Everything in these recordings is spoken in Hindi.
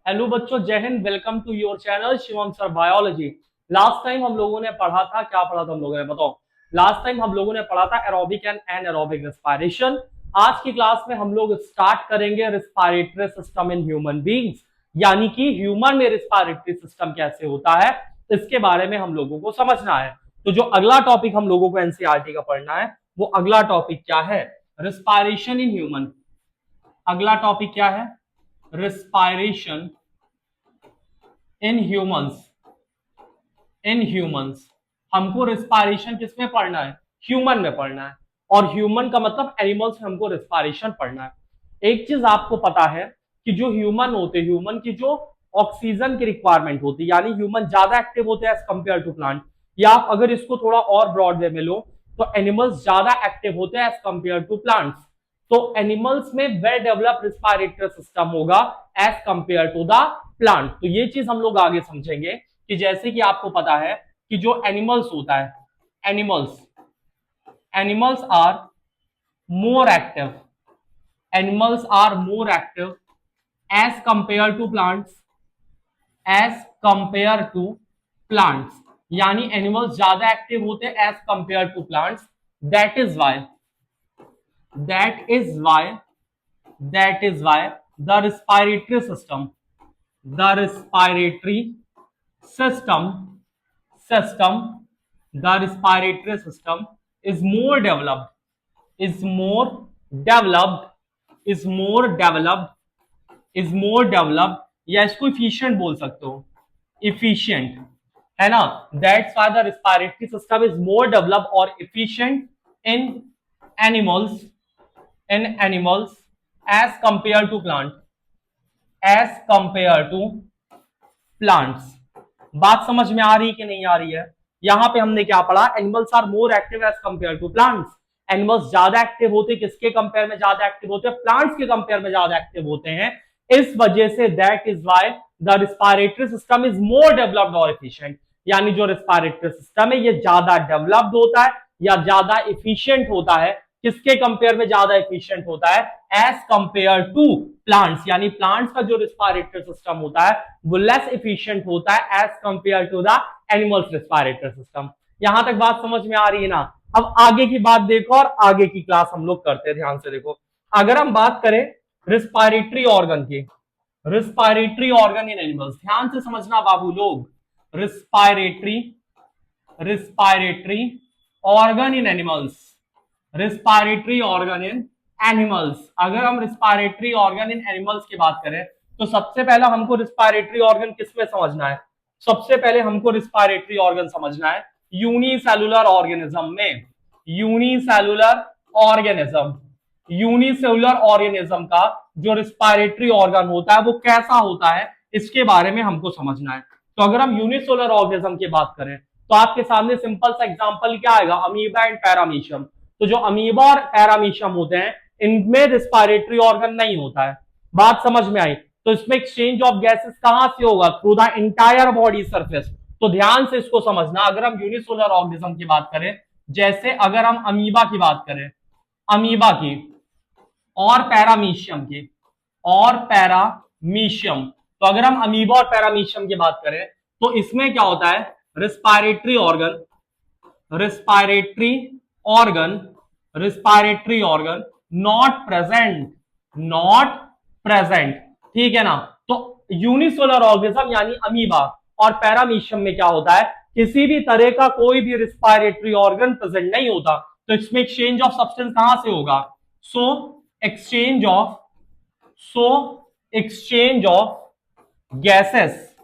हेलो बच्चों, जय Hind. Welcome to your channel Shivam sir biology. Last time हम लोगों ने पढ़ा था, क्या पढ़ा था हम लोगों ने बताओ। लास्ट टाइम हम लोगों ने पढ़ा था एरोबिक एंड एनारोबिक रेस्पिरेशन। आज की क्लास में हम लोग स्टार्ट करेंगे respiratory system in human beings, यानी कि ह्यूमन में रेस्पिरेटरी सिस्टम कैसे होता है, इसके बारे में हम लोगों को समझना है। तो जो अगला टॉपिक हम लोगों को एनसीईआरटी का पढ़ना है, वो अगला टॉपिक क्या है? Respiration in human. अगला टॉपिक क्या है? respiration in humans। In humans हमको रेस्पिरेशन किसमें पढ़ना है? ह्यूमन में पढ़ना है। और ह्यूमन का मतलब एनिमल्स में हमको रेस्पिरेशन पढ़ना है। एक चीज आपको पता है कि जो ह्यूमन होते हैं, ह्यूमन की जो ऑक्सीजन की रिक्वायरमेंट होती है, यानी ह्यूमन ज्यादा एक्टिव होते हैं एज कंपेयर टू प्लांट। या आप अगर इसको थोड़ा और ब्रॉड वे में लो तो एनिमल्स ज्यादा एक्टिव होते हैं एज कंपेयर टू प्लांट्स। तो एनिमल्स में वेल डेवलप रिस्पिरेटरी सिस्टम होगा as compare to the plant. तो ये चीज हम लोग आगे समझेंगे कि जैसे कि आपको पता है कि जो एनिमल्स होता है, animals animals are more active, animals are more active as compare to plants, as compare to plants. यानी एनिमल्स ज्यादा एक्टिव होते हैं as compare to plants. That is why that is why that is why the respiratory system, the respiratory system system the respiratory system is more developed is more developed is more developed is more developed, या इसको efficient बोल सकते हो, efficient है ना। that's why the respiratory system is more developed or efficient in animals, in animals as compared to plant, as compared to plants। बात समझ में आ रही कि नहीं आ रही है? यहां पे हमने क्या पढ़ा? Animals are more active as compare to plants. Animals ज्यादा एक्टिव होते, किसके कंपेयर में ज्यादा एक्टिव होते हैं? प्लांट्स के कंपेयर में ज्यादा एक्टिव होते हैं। इस वजह say that is why the respiratory system is more developed और एफिशिएंट। यानी जो रिस्पिरेटरी सिस्टम है ये ज्यादा डेवलप्ड होता है या ज्यादा एफिशिएंट होता है। किसके कंपेयर में ज्यादा एफिशिएंट होता है? As compare to plants. यानी प्लांट्स का जो रिस्पिरेटरी सिस्टम होता है वो लेस एफिशिएंट होता है as compare to the animals respiratory system. यहां तक बात समझ में आ रही है ना? अब आगे की बात देखो और आगे की क्लास हम लोग करते हैं। ध्यान से देखो, अगर हम बात करें रिस्पिरेटरी ऑर्गन की, रिस्पिरेटरी ऑर्गन इन एनिमल्स, ध्यान से समझना बाबू लोग। Respiratory respiratory organ in animals, respiratory organ in animals. अगर हम रिस्पिरेटरी ऑर्गन इन एनिमल्स की बात करें तो सबसे पहला हमको रिस्पिरेटरी ऑर्गन किसमें समझना है? सबसे पहले हमको रिस्पिरेटरी ऑर्गन समझना है यूनिसेलुलर ऑर्गेनिज्म में। यूनिसेलुलर ऑर्गेनिज्म, यूनिसेलुलर ऑर्गेनिज्म का जो रिस्पिरेटरी ऑर्गन होता है वो कैसा होता है, इसके बारे में हमको समझना है। तो अगर हम यूनिसेलुलर ऑर्गेनिज्म की बात करें तो आपके सामने सिंपल सा एग्जांपल क्या आएगा? Amoeba and paramecium. तो जो अमीबा और पैरामीशियम होते हैं इनमें रिस्पिरेटरी ऑर्गन नहीं होता है। बात समझ में आई? तो इसमें एक्सचेंज ऑफ गैसेस कहां से होगा? Through the entire body surface. तो ध्यान से इसको समझना। अगर हम यूनिसेलुलर ऑर्गेनिज्म की बात करें, जैसे अगर हम अमीबा की बात करें, अमीबा की और पैरामीशियम की, और पैरामीशियम, तो अगर हम अमीबा और पैरामीशियम की बात करें तो इसमें क्या होता है? Respiratory organ, respiratory organ, respiratory organ not present, not present. ठीक है ना? तो यूनिसेलुलर ऑर्गेनिज्म यानी अमीबा और पैरामीशियम में क्या होता है? किसी भी तरह का कोई भी रिस्पिरेटरी ऑर्गन प्रेजेंट नहीं होता। तो इसमें एक्सचेंज ऑफ सब्सटेंस कहां से होगा? So exchange of so exchange of gases,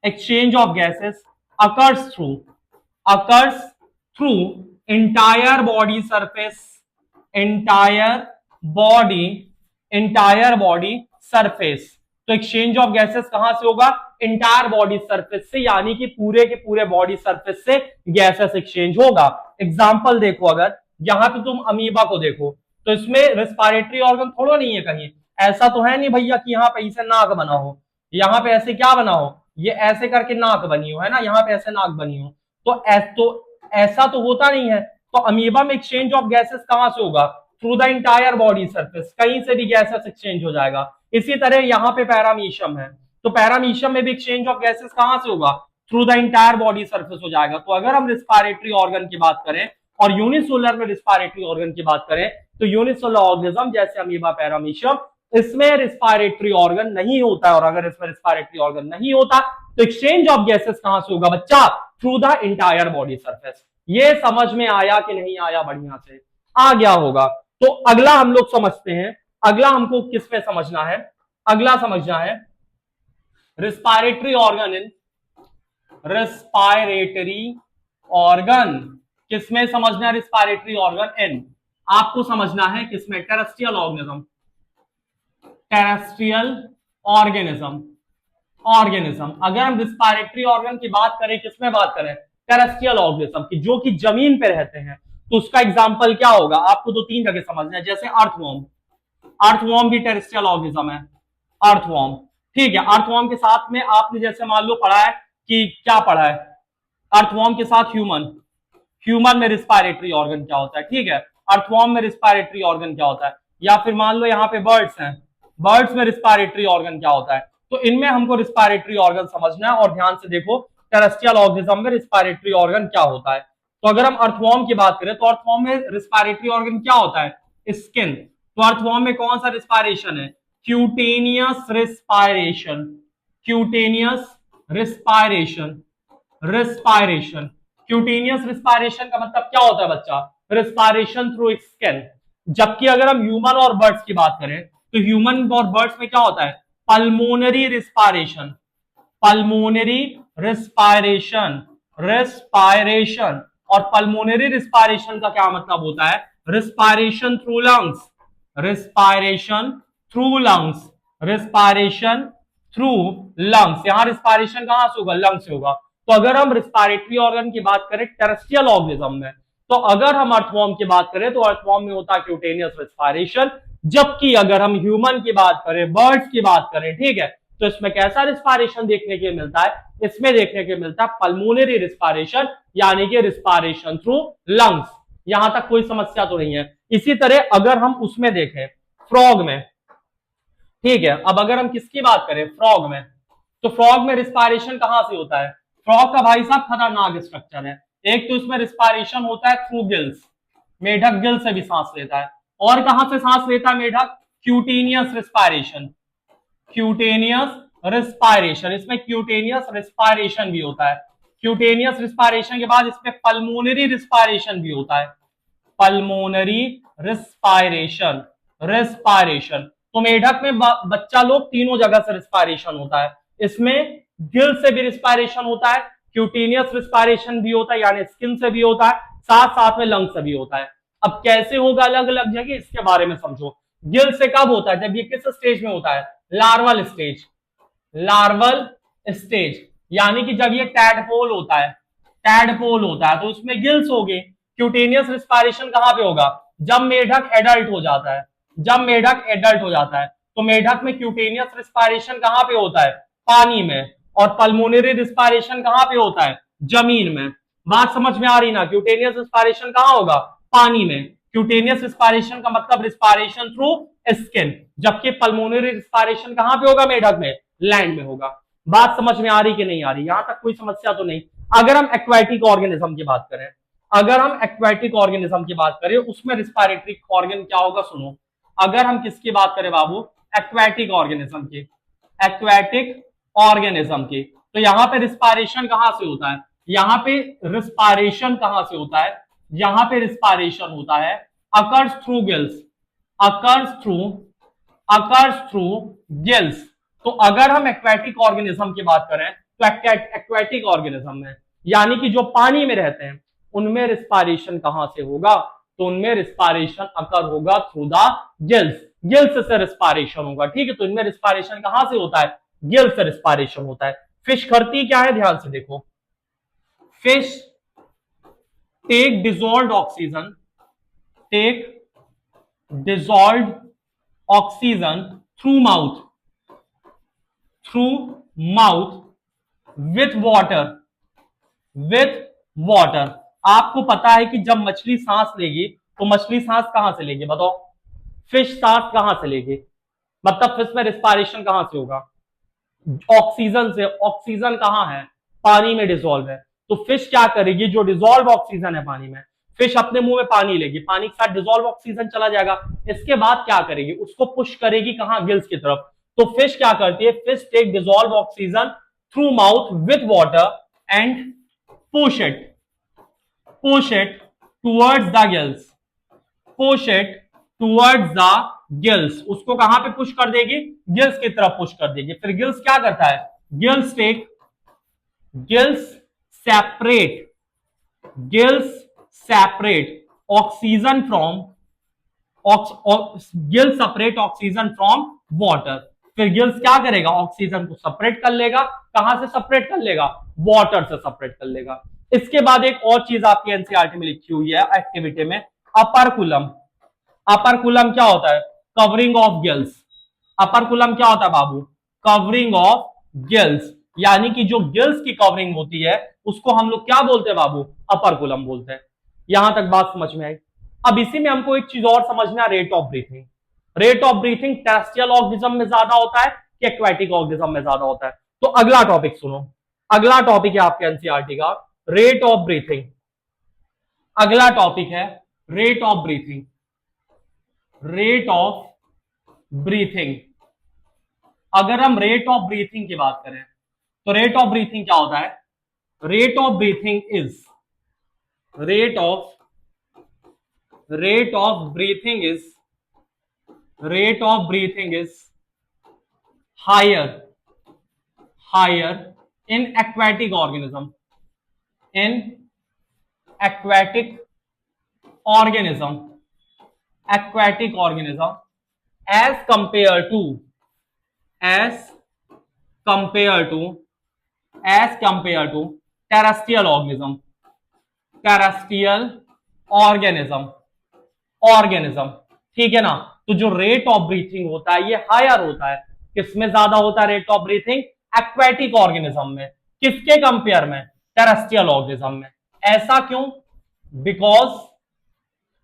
exchange of gases occurs through entire body surface, entire body entire body surface। तो एक्सचेंज ऑफ गैसेस कहां से होगा? इंटायर बॉडी सरफेस से, यानी कि पूरे के पूरे बॉडी सरफेस से गैसेस एक्सचेंज होगा। एग्जांपल देखो, अगर यहां पे तुम अमीबा को देखो तो इसमें रेस्पिरेटरी ऑर्गन थोड़ा नहीं है कहीं। ऐसा तो है नहीं भैया कि यहाँ पे इसे नाक बना हो, यहाँ पे ऐसे क्या बना हो, ये ऐसे करके नाक बनी हो, है ना, यहाँ पे ऐसे नाक बनी हो। तो ऐसा तो होता नहीं है। तो अमीबा में एक्सचेंज ऑफ गैसेस कहां से होगा? Through the entire body surface, कहीं से भी गैसेस एक्सचेंज हो जाएगा। इसी तरह यहाँ पे पैरामीशियम है, तो पैरामीशियम में भी एक्सचेंज ऑफ गैसेस कहां से होगा? Through the entire body surface हो जाएगा। तो अगर हम रिस्पायरेटरी ऑर्गन की बात करें और यूनिसेलुलर में रिस्पायरेटरी ऑर्गन की बात करें, तो यूनिसेलुलर ऑर्गेनिज्म जैसे अमीबा, पैरामीशियम, इसमें रिस्पायरेटरी ऑर्गन नहीं होता है। और अगर इसमें रिस्पायरेटरी ऑर्गन नहीं होता तो एक्सचेंज ऑफ गैसेस कहां से होगा बच्चा? Through the entire body surface. ये समझ में आया कि नहीं आया? बढ़िया से आ गया होगा। तो अगला हम लोग समझते हैं, अगला हमको किस में समझना है? अगला समझना है respiratory organ in respiratory organ किसमें समझना है? रिस्पायरेटरी ऑर्गन इन आपको समझना है किसमें? Terrestrial organism. Terrestrial organism organism अगर हम रिस्पायरेटरी ऑर्गन की बात करें, किसमें बात करें? टेरेस्ट्रियल ऑर्गेनिज्म की, जो कि जमीन पे रहते हैं। तो उसका एग्जांपल क्या होगा? आपको दो तीन जगह समझना है, जैसे अर्थवॉर्म। अर्थवॉर्म भी टेरेस्ट्रियल ऑर्गेनिज्म है, अर्थवॉर्म। ठीक है, अर्थवॉर्म के साथ में आपने जैसे मान लो पढ़ा है कि क्या पढ़ा है? अर्थवॉर्म के साथ ह्यूमन। ह्यूमन में रिस्पायरेटरी ऑर्गन क्या होता है? ठीक है, अर्थवॉर्म में रिस्पायरेटरी ऑर्गन क्या होता है? या फिर मान लो यहाँ पे बर्ड्स हैं, बर्ड्स में रिस्पायरेटरी ऑर्गन क्या होता है? तो इनमें हमको रिस्पायरेटरी ऑर्गन समझना है। और ध्यान से देखो, टेरेस्ट्रियल ऑर्गेनिज्म में रिस्पायरेटरी ऑर्गन क्या होता है। तो अगर हम अर्थवॉर्म की बात करें तो अर्थवॉर्म में रिस्पायरेटरी ऑर्गन क्या होता है? स्किन। तो अर्थवॉर्म में कौन सा रिस्पायरेशन है? Cutaneous respiration. Cutaneous respiration. Respiration, cutaneous respiration का मतलब क्या होता है बच्चा? Respiration through skin. जबकि अगर हम ह्यूमन और बर्ड्स की बात करें तो ह्यूमन और बर्ड्स में क्या होता है? Pulmonary respiration. Pulmonary respiration, respiration. और पल्मोनरी रिस्पायरेशन का क्या मतलब होता है? Respiration through lungs. Respiration through lungs. Respiration through lungs. यहां रिस्पायरेशन कहां से होगा? लंग्स से होगा। तो अगर हम रिस्पायरेटरी ऑर्गन की बात करें टेरेस्ट्रियल ऑर्गेनिज्म में, तो अगर हम अर्थवॉर्म की बात करें तो अर्थवॉर्म में होता है क्यूटेनियस रिस्पायरेशन। जबकि अगर हम ह्यूमन की बात करें, बर्ड्स की बात करें, ठीक है, तो इसमें कैसा रिस्पायरेशन देखने के मिलता है? इसमें देखने के मिलता है पल्मोनरी रिस्पायरेशन, यानी कि रिस्पायरेशन थ्रू लंग्स। यहां तक कोई समस्या तो नहीं है। इसी तरह अगर हम उसमें देखें, फ्रॉग में, ठीक है, अब अगर हम किसकी बात करें? फ्रॉग में, तो फ्रॉग में रिस्पायरेशन कहां से होता है? फ्रॉग का भाई साहब खतरनाक स्ट्रक्चर है। एक तो इसमें रिस्पायरेशन होता है थ्रू गिल्स, मेढक गिल से भी सांस लेता है। और कहां से सांस लेता है मेढक? Cutaneous respiration. क्यूटेनियस रिस्पायरेशन, इसमें क्यूटेनियस रिस्पायरेशन भी होता है। क्यूटेनियस रिस्पायरेशन के बाद इसमें पल्मोनरी रिस्पायरेशन भी होता है। Pulmonary respiration, respiration. तो मेढक में बच्चा लोग तीनों जगह से रिस्पायरेशन होता है। इसमें गिल से भी रिस्पायरेशन होता है, क्यूटेनियस रिस्पायरेशन भी होता है यानी स्किन से भी होता है, साथ साथ में लंग से भी होता है। अब कैसे होगा अलग अलग जगह, इसके बारे में समझो। गिल से कब होता है? जब ये किस स्टेज में होता है? Larval stage. लार्वल स्टेज यानी कि जब ये टैडपोल होता है, टैडपोल होता है तो उसमें गिल्स हो गए। क्यूटेनियस रिस्पायरेशन कहां पे होगा? जब मेढक एडल्ट हो जाता है। जब मेढक एडल्ट हो जाता है तो मेढक में क्यूटेनियस रिस्पायरेशन कहां पे होता है? पानी में। और पल्मोनरी रिस्पायरेशन कहां पे होता है? जमीन में। बात समझ में आ रही ना? क्यूटेनियस रिस्पायरेशन कहां होगा? पानी में। क्यूटेनियस रिस्पायरेशन का मतलब रिस्पायरेशन थ्रू स्किन, जबकि पल्मोनरी रिस्पायरेशन कहां पे होगा? मेढक में, लैंड में होगा। बात समझ में आ रही कि नहीं आ रही? यहां तक कोई समस्या तो नहीं। अगर हम एक्वाटिक ऑर्गेनिज्म की बात करें, अगर हम एक्वाटिक ऑर्गेनिज्म की बात करें, उसमें रिस्पायरेटरी ऑर्गन क्या होगा? सुनो, अगर हम किसकी बात करें बाबू? एक्वाटिक ऑर्गेनिज्म की। एक्वाटिक ऑर्गेनिज्म की, तो यहां पे रिस्पायरेशन कहां से होता है? यहां पे रिस्पायरेशन कहां से होता है? यहां पे रिस्पायरेशन होता है occurs through gills. Occurs through, occurs through gills. तो अगर हम एक्वाटिक ऑर्गेनिज्म की बात करें तो एक्वाटिक ऑर्गेनिज्म में, यानी कि जो पानी में रहते हैं, उनमें रिस्पायरेशन कहां से होगा? तो उनमें रिस्पायरेशन अकर होगा थ्रू द गिल्स। गिल्स से रिस्पायरेशन होगा। ठीक है, तो इनमें रिस्पायरेशन कहां से होता है? गिल्स से रिस्पायरेशन होता है। फिश करती क्या है? ध्यान से देखो, fish take dissolve oxygen, take dissolve oxygen through mouth, through mouth with water, with water. आपको पता है कि जब मछली सांस लेगी तो मछली सांस कहां से लेगी? बताओ, फिश सांस कहां से लेगी? मतलब फिश में रिस्पायरेशन कहां से होगा? ऑक्सीजन से, ऑक्सीजन कहां है, पानी में डिसॉल्व है। तो फिश क्या करेगी, जो डिसॉल्व ऑक्सीजन है पानी में, फिश अपने मुंह में पानी लेगी, पानी के साथ डिसॉल्व ऑक्सीजन चला जाएगा। इसके बाद क्या करेगी, उसको पुश करेगी कहां, गिल्स की तरफ। तो फिश क्या करती है, fish take dissolve oxygen through mouth with water and push it towards the gills, push it towards the gills. उसको कहां पे पुश कर देगी, गिल्स की तरफ पुश कर देगी। फिर गिल्स क्या करता है, gills take, gills separate, gills separate oxygen from, gills separate oxygen from water. फिर गिल्स क्या करेगा, ऑक्सीजन को सेपरेट कर लेगा। कहां से सेपरेट कर लेगा, वाटर से सेपरेट कर लेगा। इसके बाद एक और चीज आपकी एनसीईआरटी में लिखी हुई है एक्टिविटी में, अपर्कुलम। अपर्कुलम क्या होता है, कवरिंग ऑफ गिल्स। अपर्कुलम क्या होता है बाबू, कवरिंग ऑफ गिल्स, यानी कि जो गिल्स की कवरिंग होती है उसको हम लोग क्या बोलते हैं बाबू, अपर्कुलम बोलते हैं। यहां तक बात समझ में आई। अब इसी में हमको एक चीज और समझना, rate of breathing. Rate of breathing terrestrial organism में ज्यादा होता है कि एक्वाटिक ऑर्गेनिज्म में ज्यादा होता है। तो अगला टॉपिक सुनो, अगला टॉपिक है आपके एनसीईआरटी का रेट ऑफ ब्रीथिंग। अगला टॉपिक है rate of breathing, rate of breathing. अगर हम रेट ऑफ ब्रीथिंग की बात करें तो रेट ऑफ ब्रीथिंग क्या होता है, rate of breathing is, rate of breathing is, rate of breathing is higher in aquatic organism, in aquatic organism as compared to terrestrial organism, ठीक है ना। तो जो रेट ऑफ ब्रीथिंग होता है ये हायर होता है, किसमें ज्यादा होता है rate of breathing, aquatic organism में। किसके कंपेयर में, टेरेस्ट्रियल ऑर्गेनिज्म में। ऐसा क्यों,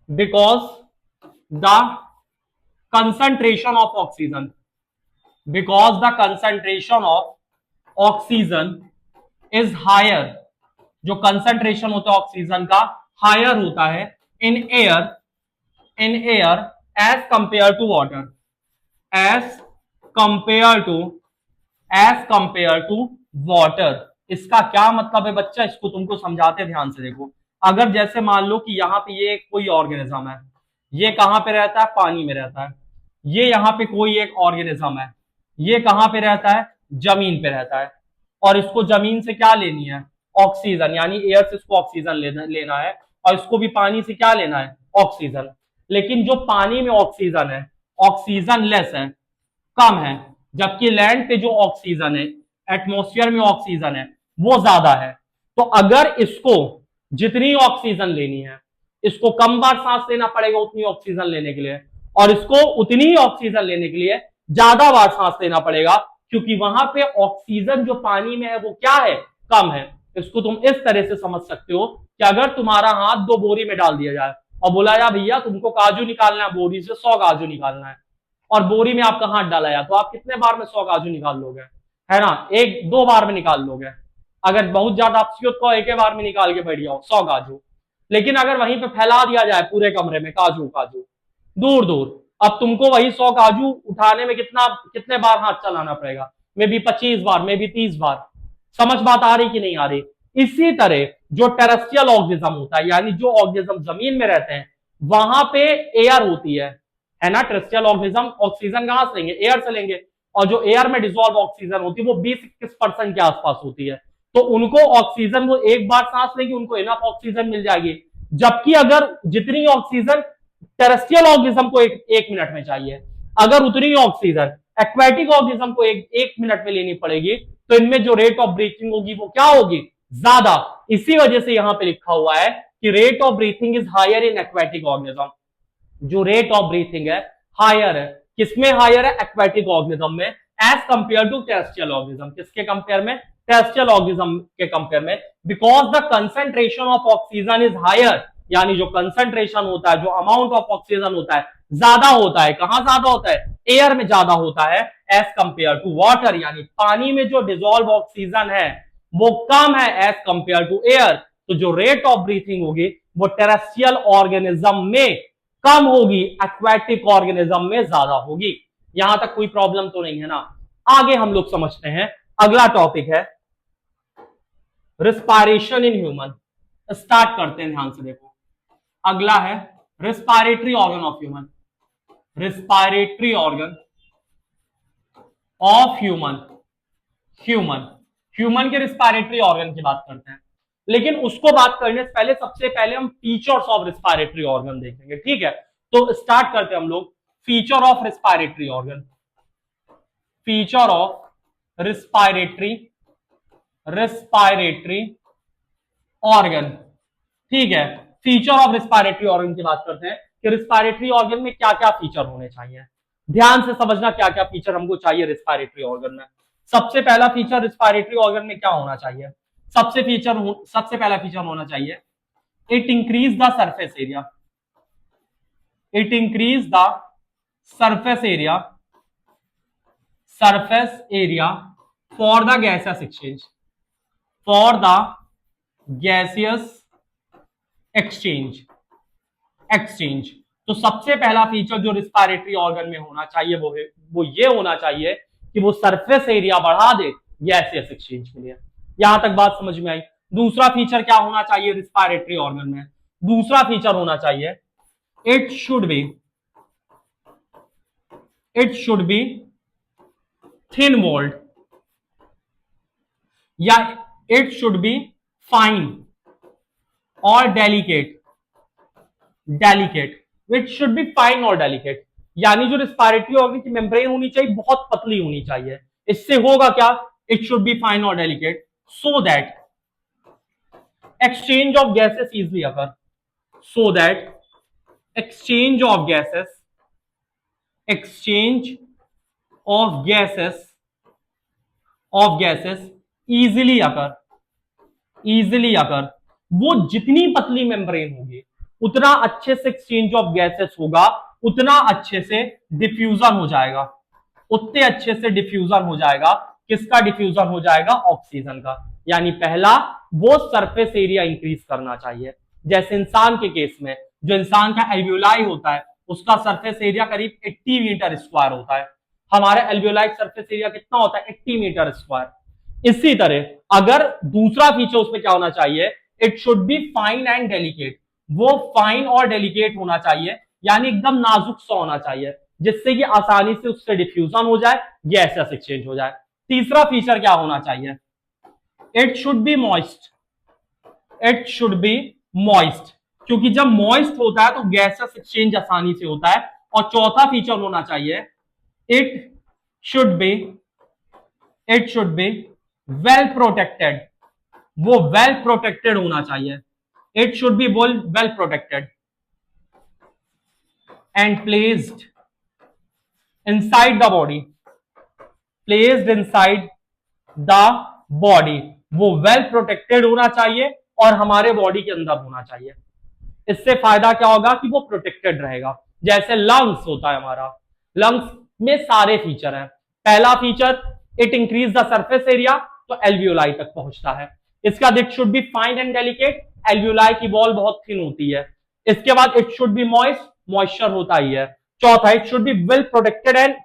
because the concentration of oxygen, because the concentration of oxygen is higher, जो कंसंट्रेशन होता है ऑक्सीजन का हायर होता है in air as compare to water, as compare to water. इसका क्या मतलब है बच्चा, इसको तुमको समझाते ध्यान से देखो। अगर जैसे मान लो कि यहाँ पे ये कोई ऑर्गेनिज्म है, ये कहां पे रहता है, पानी में रहता है। ये यहाँ पे कोई एक ऑर्गेनिज्म है, ये कहां पे रहता है, जमीन पे रहता है। और इसको जमीन से क्या लेनी है, ऑक्सीजन, यानी एयर से इसको ऑक्सीजन लेना है, और इसको भी पानी से क्या लेना है, ऑक्सीजन। लेकिन जो पानी में ऑक्सीजन है, ऑक्सीजन लेस है, कम है, जबकि लैंड पे जो ऑक्सीजन है, एटमॉस्फेयर में ऑक्सीजन है, वो ज्यादा है। तो अगर इसको जितनी ऑक्सीजन लेनी है, इसको कम बार सांस लेना पड़ेगा उतनी ऑक्सीजन लेने के लिए, और इसको उतनी ही ऑक्सीजन लेने के लिए ज्यादा बार सांस लेना पड़ेगा, क्योंकि वहां पे ऑक्सीजन जो पानी में है वो क्या है, कम है। इसको तुम इस तरह से समझ सकते हो कि अगर तुम्हारा हाथ 2 बोरी में डाल दिया जाए और बोला जाए भैया तुमको काजू निकालना है, बोरी से 100 काजू निकालना है, और बोरी में आपका हाथ डाला जाए, तो आप कितने बार में 100 काजू निकाल लोगे, है ना, 1-2 बार में निकाल लोगे। अगर बहुत ज्यादा आपसी को एक बार में निकाल के बैठ जाओ 100 काजू। लेकिन अगर वहीं पे फैला दिया जाए पूरे कमरे में काजू काजू दूर दूर, अब तुमको वही 100 काजू उठाने में कितने बार हाथ चलाना पड़ेगा, may be 25 bar, may be 30 बार। समझ बात आ रही कि नहीं आ रही। इसी तरह जो टेरेस्ट्रियल ऑर्गेनिज्म होता है, यानी जो ऑर्गेनिज्म जमीन में रहते हैं, वहां पे एयर होती है ना। टेरेस्ट्रियल ऑर्गेनिज्म ऑक्सीजन कहां से लेंगे, एयर से लेंगे, और जो एयर में डिसॉल्व ऑक्सीजन होती है वो 20-21% के आसपास होती है। तो उनको ऑक्सीजन, वो एक बार सांस लेंगे उनको इनफ ऑक्सीजन मिल जाएगी। जबकि अगर जितनी ऑक्सीजन टेरेस्ट्रियल ऑर्गेनिज्म को एक मिनट में चाहिए, अगर उतनी ऑक्सीजन एक्वेटिक ऑर्गेनिज्म को एक मिनट में लेनी पड़ेगी, तो इनमें जो रेट ऑफ ब्रीथिंग होगी वो क्या होगी, ज्यादा। इसी वजह से यहां पे लिखा हुआ है कि rate of breathing is higher in aquatic organism. जो रेट ऑफ ब्रीथिंग है हायर है, किसमें हायर है, एक्वेटिक ऑर्गेनिज्म में, as compare to terrestrial organism. किसके कंपेयर में, टेरेस्ट्रियल ऑर्गेनिज्म के कंपेयर में। Because the concentration of oxygen is higher, यानी जो कंसंट्रेशन होता है, जो अमाउंट ऑफ ऑक्सीजन होता है ज्यादा होता है। कहां ज्यादा होता है? एयर में ज्यादा होता है एज कंपेयर टू वाटर, यानी पानी में जो डिजोल्व ऑक्सीजन है वो कम है एज कंपेयर टू एयर। तो जो रेट ऑफ ब्रीथिंग होगी वो टेरेस्ट्रियल ऑर्गेनिज्म में कम होगी, एक्वेटिक ऑर्गेनिज्म में ज्यादा होगी। यहां तक कोई प्रॉब्लम तो नहीं है ना? आगे हम लोग समझते हैं, अगला टॉपिक है रिस्पायरेशन इन ह्यूमन। स्टार्ट करते हैं, ध्यान से देखो। अगला है respiratory organ of human. Respiratory organ of human. Human के रिस्पायरेटरी ऑर्गन की बात करते हैं, लेकिन उसको बात करने से पहले सबसे पहले हम फीचर्स ऑफ रिस्पायरेटरी ऑर्गन देखेंगे, ठीक है? तो स्टार्ट करते हैं हम लोग। Feature of respiratory organ. Feature of respiratory organ, ठीक है? फीचर ऑफ रिस्पायरेटरी ऑर्गन की बात करते हैं कि रिस्पायरेटरी ऑर्गन में क्या क्या फीचर होने चाहिए। ध्यान से समझना क्या क्या फीचर हमको चाहिए रिस्पायरेटरी ऑर्गन में। सबसे पहला फीचर रिस्पायरेटरी ऑर्गन में क्या होना चाहिए? सबसे पहला फीचर होना चाहिए it increase the surface area. It increase the surface area for the gaseous exchange. For the gaseous exchange. तो सबसे पहला फीचर जो रिस्पायरेटरी ऑर्गन में होना चाहिए वो ये होना चाहिए कि वो सरफेस एरिया बढ़ा दे गैसियस एक्सचेंज के लिए। यहां तक बात समझ में आई? दूसरा फीचर क्या होना चाहिए रिस्पायरेटरी ऑर्गन में? दूसरा फीचर होना चाहिए it should be thin walled, या इट शुड बी फाइन और delicate. It should be fine और डेलिकेट, यानी जो रिस्पायरेटरी ऑर्गन की मेम्ब्रेन होनी चाहिए बहुत पतली होनी चाहिए। इससे होगा क्या? इट शुड बी फाइन और delicate so that exchange of gases easily occur. So that exchange of gases easily occur. वो जितनी पतली मेम्ब्रेन होगी उतना अच्छे से एक्सचेंज ऑफ गैसेस होगा, उतना अच्छे से डिफ्यूजन हो जाएगा। उतने अच्छे से डिफ्यूजन हो जाएगा। किसका डिफ्यूजन हो जाएगा? ऑक्सीजन का। यानी पहला वो सरफेस एरिया इंक्रीज करना चाहिए। जैसे इंसान के केस में जो इंसान का एल्वियोलाई होता है उसका सरफेस एरिया करीब 80 मीटर स्क्वायर होता है। हमारे एल्वियोलाई सरफेस एरिया कितना होता है? 80 मीटर स्क्वायर। इसी तरह अगर दूसरा फीचर उसमें क्या होना चाहिए? It should be fine and delicate. वो फाइन और डेलिकेट होना चाहिए, यानी एकदम नाजुक सा होना चाहिए, जिससे कि आसानी से उससे डिफ्यूजन हो जाए, गैसेस एक्सचेंज हो जाए। तीसरा फीचर क्या होना चाहिए? इट शुड बी मॉइस्ट, क्योंकि जब मॉइस्ट होता है तो गैसेस एक्सचेंज आसानी से होता है। और चौथा फीचर होना चाहिए it should be well protected. वो वेल प्रोटेक्टेड होना चाहिए। It should be well protected and placed inside the body. वो वेल प्रोटेक्टेड होना चाहिए और हमारे बॉडी के अंदर होना चाहिए। इससे फायदा क्या होगा कि वो प्रोटेक्टेड रहेगा। जैसे लंग्स होता है हमारा, लंग्स में सारे फीचर हैं। पहला feature it increase the surface area, तो एल्वियोलाई तक पहुंचता है। इसका it should be fine and delicate, alveoli की वॉल बहुत थिन होती है। इसके बाद it should B moist, moisture होता ही है। चौथा it should be well protected and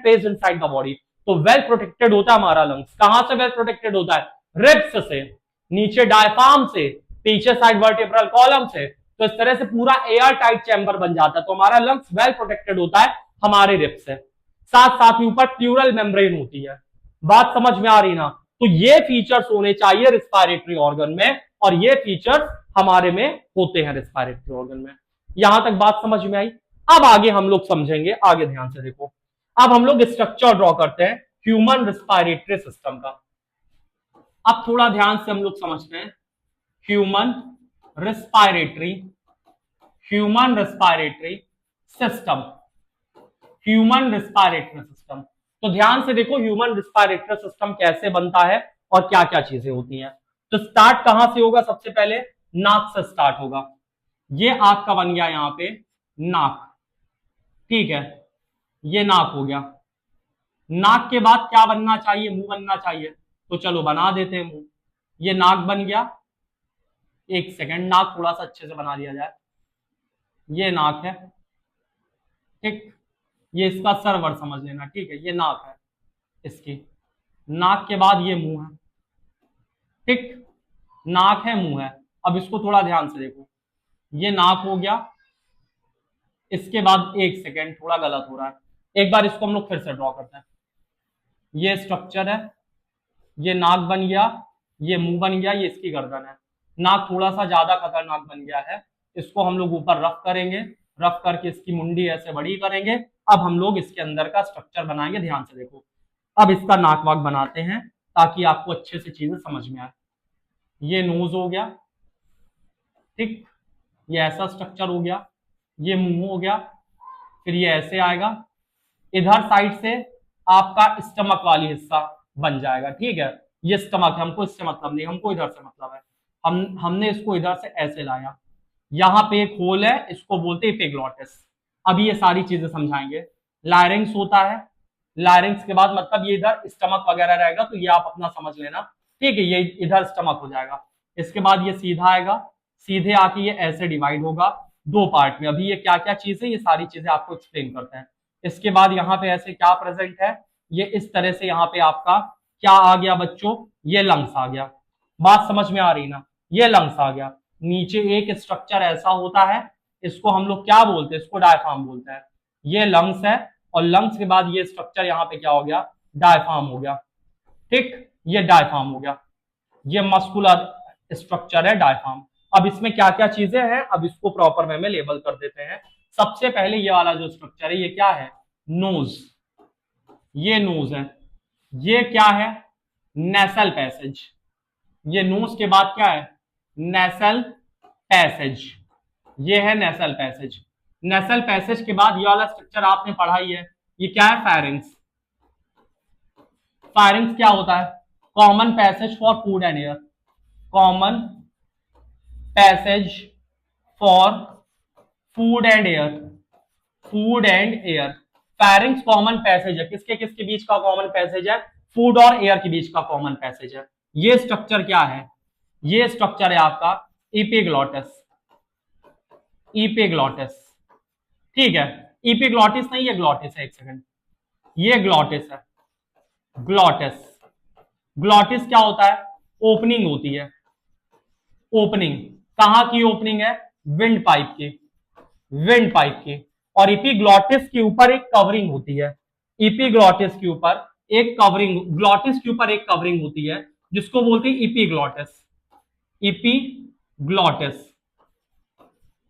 placed inside the body. तो वेल प्रोटेक्टेड होता है हमारा लंग्स। कहां से वेल प्रोटेक्टेड होता है? रिब्स से, नीचे डायफ्राम से, पीछे साइड वर्टेब्रल कॉलम से। तो इस तरह से पूरा एयर टाइट चैम्बर बन जाता है। तो हमारा लंग्स वेल प्रोटेक्टेड होता है हमारे रिब्स से। साथ साथ ही ऊपर प्लूरल मेम्ब्रेन होती है। बात समझ में आ रही ना? तो ये फीचर्स होने चाहिए रिस्पायरेटरी ऑर्गन में, और ये फीचर्स हमारे में होते हैं रिस्पायरेटरी ऑर्गन में। यहां तक बात समझ में आई? अब आगे हम लोग समझेंगे। आगे ध्यान से देखो, अब हम लोग स्ट्रक्चर ड्रॉ करते हैं ह्यूमन रिस्पायरेटरी सिस्टम का। अब थोड़ा ध्यान से हम लोग समझते हैं ह्यूमन रिस्पायरेटरी सिस्टम। तो ध्यान से देखो ह्यूमन रिस्पायरेटरी सिस्टम कैसे बनता है और क्या क्या चीजें होती हैं। तो स्टार्ट कहां से होगा? सबसे पहले नाक से स्टार्ट होगा। ये आंख का बन गया यहां पे नाक। ठीक है, ये नाक हो गया। नाक के बाद क्या बनना चाहिए? मुंह बनना चाहिए, तो चलो बना देते हैं मुंह। ये नाक बन गया। एक सेकंड, नाक थोड़ा सा अच्छे से बना लिया जाए। ये नाक है, ठीक। ये इसका सर्वर समझ लेना, ठीक है, ये नाक है इसकी। नाक के बाद ये मुंह है, ठीक। नाक है, मुंह है। अब इसको थोड़ा ध्यान से देखो। ये नाक हो गया। इसके बाद एक सेकेंड, थोड़ा गलत हो रहा है, एक बार इसको हम लोग फिर से ड्रॉ करते हैं। ये स्ट्रक्चर है, ये नाक बन गया, ये मुंह बन गया, ये इसकी गर्दन है। नाक थोड़ा सा ज्यादा खतरनाक बन गया है, इसको हम लोग ऊपर रफ करेंगे। रफ करके इसकी मुंडी ऐसे बड़ी करेंगे। अब हम लोग इसके अंदर का स्ट्रक्चर बनाएंगे, ध्यान से देखो। अब इसका नाक वाक बनाते हैं ताकि आपको अच्छे से चीजें समझ में आए। ये नोज हो गया, ठीक। ये ऐसा स्ट्रक्चर हो गया। ये मुंह हो गया। फिर ये ऐसे आएगा। इधर साइड से आपका स्टमक वाली हिस्सा बन जाएगा, ठीक है। ये स्टमक है, हमको इससे मतलब नहीं, हमको इधर से मतलब है। हमने इसको इधर से ऐसे लाया। यहाँ पे एक होल है, इसको बोलते हैं एपिग्लॉटिस। अभी ये सारी चीजें समझाएंगे। लायरिंग्स होता है। लायरिंग्स के बाद मतलब ये इधर स्टमक वगैरह रहेगा, तो ये आप अपना समझ लेना, ठीक है। ये इधर स्टमक हो जाएगा। इसके बाद ये सीधा आएगा। सीधे आके ये ऐसे डिवाइड होगा दो पार्ट में। अभी ये क्या क्या चीज है, ये सारी चीजें आपको एक्सप्लेन करते हैं। इसके बाद यहाँ पे ऐसे क्या प्रेजेंट है, ये इस तरह से यहाँ पे आपका क्या आ गया बच्चों, ये लंग्स आ गया। बात समझ में आ रही ना, ये लंग्स आ गया। नीचे एक स्ट्रक्चर ऐसा होता है, इसको हम लोग क्या बोलते हैं, इसको डायफ्राम बोलते हैं। ये लंग्स है, और लंग्स के बाद ये स्ट्रक्चर यहाँ पे क्या हो गया, डायफ्राम हो गया, ठीक। ये डायफ्राम हो गया। ये मस्कुलर स्ट्रक्चर है डायफ्राम। अब इसमें क्या क्या चीजें हैं, अब इसको प्रॉपर वे में लेबल कर देते हैं। सबसे पहले ये वाला जो स्ट्रक्चर है, ये क्या है, नोज। ये नोज है। ये क्या है, नेसल पैसेज। ये नोज के बाद क्या है, नेसल पैसेज। ये है नेसल पैसेज। नेसल पैसेज के बाद ये वाला स्ट्रक्चर आपने पढ़ा ही है, ये क्या है, फायरिंग्स। फायरिंग्स क्या होता है, common passage for food and air. Common passage for food and air. Food and air. Firings common passage है, किसके किसके बीच का कॉमन पैसेज है, फूड और एयर के बीच का कॉमन पैसेज है। ये स्ट्रक्चर क्या है, ये स्ट्रक्चर है आपका इपिग्लॉटिस। इपिग्लॉटिस, ठीक है। इपिग्लॉटिस नहीं, ये ग्लॉटिस है, एक सेकंड, ये ग्लॉटिस है। ग्लॉटिस। ग्लॉटिस क्या होता है, ओपनिंग होती है। ओपनिंग कहां की ओपनिंग है, विंड पाइप की। विंड पाइप की। और इपिग्लॉटिस के ऊपर एक कवरिंग होती है। इपिग्लॉटिस के ऊपर एक कवरिंग, ग्लॉटिस के ऊपर एक कवरिंग होती है, जिसको बोलते हैं इपिग्लॉटिस। इपिग्लॉटिस।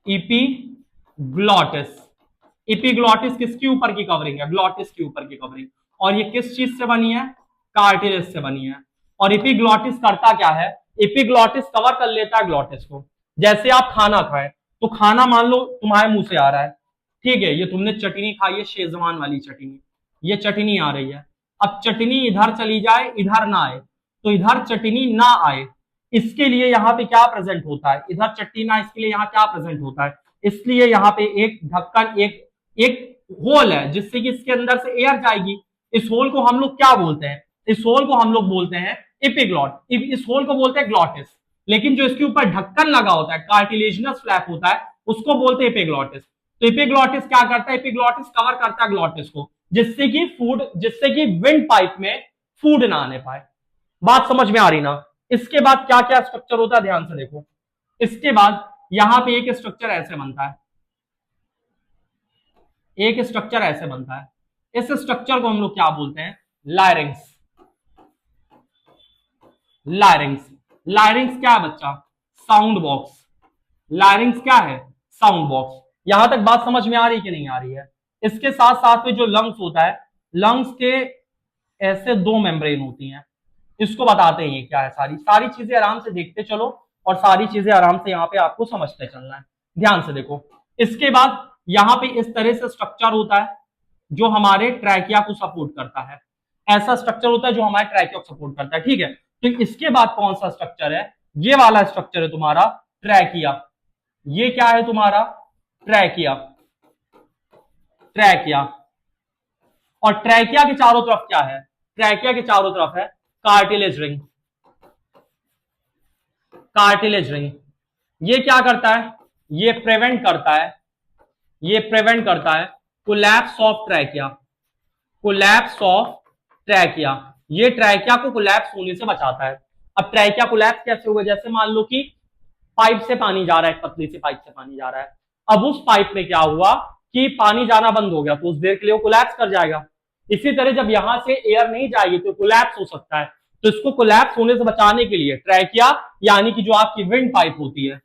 इपिग्लॉटिस। इपिग्लॉटिस किसके ऊपर की कवरिंग है, ग्लॉटिस के ऊपर की कवरिंग। और ये किस चीज से बनी है, कार्टिलेज से बनी है। और इपिग्लॉटिस करता क्या है, इपिग्लॉटिस कवर कर लेता है ग्लॉटिस को। जैसे आप खाना खाए, तो खाना मान लो तुम्हारे मुंह से आ रहा है, ठीक है। ये तुमने चटनी खाई है, शेजवान वाली चटनी, ये चटनी आ रही है। अब चटनी इधर चली जाए, इधर ना आए, तो इधर चटनी ना आए, इसके लिए यहाँ पे क्या प्रेजेंट होता है, इधर चटनी ना, इसके लिए यहाँ क्या प्रेजेंट होता है, इसलिए यहाँ पे एक ढक्कन, एक एक होल है, जिससे कि इसके अंदर से एयर जाएगी। इस होल को हम लोग क्या बोलते हैं, इस होल को हम लोग बोलते हैं एपिग्लॉट। इस होल को बोलते हैं ग्लॉटिस। लेकिन जो इसके ऊपर ढक्कन लगा होता है, कार्टिलेजिनस फ्लैप होता है, उसको बोलते हैं एपिग्लॉटिस। तो एपिग्लॉटिस क्या करता है, एपिग्लॉटिस कवर करता है ग्लॉटिस को, जिससे कि विंड पाइप में फूड ना आने पाए। बात समझ में आ रही ना। इसके बाद क्या क्या स्ट्रक्चर होता है, ध्यान से देखो। इसके बाद यहां पे एक स्ट्रक्चर ऐसे बनता है, एक स्ट्रक्चर ऐसे बनता है। इस स्ट्रक्चर को हम लोग क्या बोलते हैं, लायरिंग्स। लायरिंग्स। लायरिंग्स क्या है बच्चा, साउंड बॉक्स। लायरिंग्स क्या है, साउंड बॉक्स। यहां तक बात समझ में आ रही कि नहीं आ रही है। इसके साथ साथ में जो लंग्स होता है, लंग्स के ऐसे दो मेम्ब्रेन होती हैं, इसको बताते हैं ये क्या है। सारी सारी चीजें आराम से देखते चलो, और सारी चीजें आराम से यहाँ पे आपको समझते चलना है। ध्यान से देखो। इसके बाद यहाँ पे इस तरह से स्ट्रक्चर होता है जो हमारे ट्रैकिया को सपोर्ट करता है। ऐसा स्ट्रक्चर होता है जो हमारे ट्रैकिया को सपोर्ट करता है, ठीक है। तो इसके बाद कौन सा स्ट्रक्चर है, ये वाला स्ट्रक्चर है तुम्हारा ट्रैकिया। ये क्या है तुम्हारा, ट्रैकिया। ट्रैकिया। और ट्रैकिया के चारों तरफ क्या है? ट्रैकिया के चारों तरफ है कार्टिलेज रिंग। कार्टिलेज रिंग ये क्या करता है? ये प्रिवेंट करता है, ये प्रिवेंट करता है collapse of trachea. Collapse of trachea, ये ट्रैकिया को कोलैप्स होने से बचाता है। अब ट्रैकिया कोलैप्स कैसे होगा? जैसे मान लो कि पाइप से पानी जा रहा है, एक पतली सी पाइप से पानी जा रहा है। अब उस पाइप में क्या हुआ कि पानी जाना बंद हो गया, तो उस देर के लिए वो कोलैप्स कर जाएगा। इसी तरह जब यहां से एयर नहीं जाएगी तो कोलैप्स हो सकता है। तो इसको कोलैप्स होने से बचाने के लिए ट्रैकिया, यानी कि जो आपकी विंड पाइप होती है,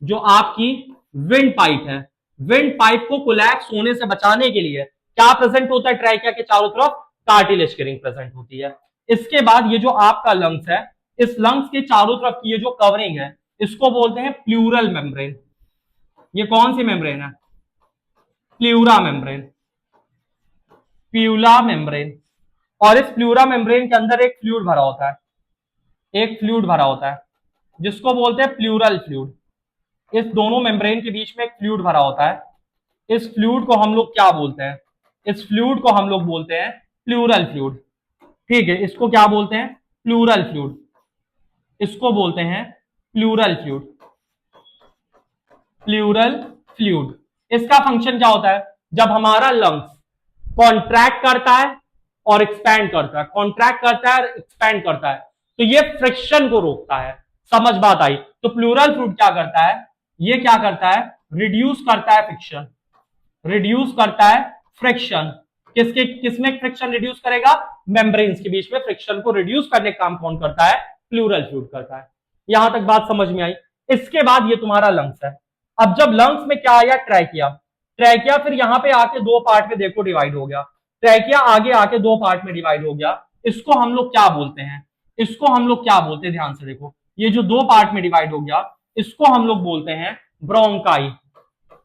जो आपकी विंड पाइप है, विंड पाइप को कोलैप्स होने से बचाने के लिए क्या प्रेजेंट होता है? ट्रैकिया के चारों तरफ कार्टिलेज की रिंग प्रेजेंट होती है। इसके बाद ये जो आपका लंग्स है, इस लंग्स के चारों तरफ की ये जो कवरिंग है, इसको बोलते हैं प्लूरल मेम्ब्रेन। ये कौन सी मेम्ब्रेन है? Pleura membrane. Pleura membrane. और इस प्लूरा मेम्ब्रेन के अंदर एक फ्लूइड भरा होता है, एक फ्लूइड भरा होता है जिसको बोलते हैं प्लूरल फ्लूइड। इस दोनों मेम्ब्रेन के बीच में एक फ्लूइड भरा होता है। इस फ्लूइड को हम लोग क्या बोलते हैं? इस फ्लूइड को हम लोग बोलते हैं प्लूरल फ्लूइड। ठीक है, इसको क्या बोलते हैं? Pleural fluid. इसको बोलते हैं प्लूरल फ्लूइड। प्लूरल फ्लूइड, इसका फंक्शन क्या होता है? जब हमारा लंग्स कॉन्ट्रैक्ट करता है और एक्सपैंड करता है, कॉन्ट्रैक्ट करता है और एक्सपैंड करता है, तो ये फ्रिक्शन को रोकता है। समझ बात आई? तो प्लूरल फ्लूइड क्या करता है? ये क्या करता है? रिड्यूस करता है फ्रिक्शन, रिड्यूस करता है फ्रिक्शन। किसके किसमें फ्रिक्शन रिड्यूस करेगा? मेम्ब्रेन्स के बीच में फ्रिक्शन को रिड्यूस करने का काम कौन करता है? प्लूरल फ्लूइड करता है। यहां तक बात समझ में आई? इसके बाद ये तुम्हारा लंग्स है। अब जब लंग्स में क्या आया? ट्रैकिया। ट्रैकिया फिर यहां पे आके दो पार्ट में देखो डिवाइड हो गया। ट्रैकिया आगे आके दो पार्ट में डिवाइड हो गया। इसको हम लोग क्या बोलते हैं? इसको हम लोग क्या बोलते हैं? ध्यान से देखो, ये जो दो पार्ट में डिवाइड हो गया, इसको हम लोग बोलते हैं ब्रोंकाई।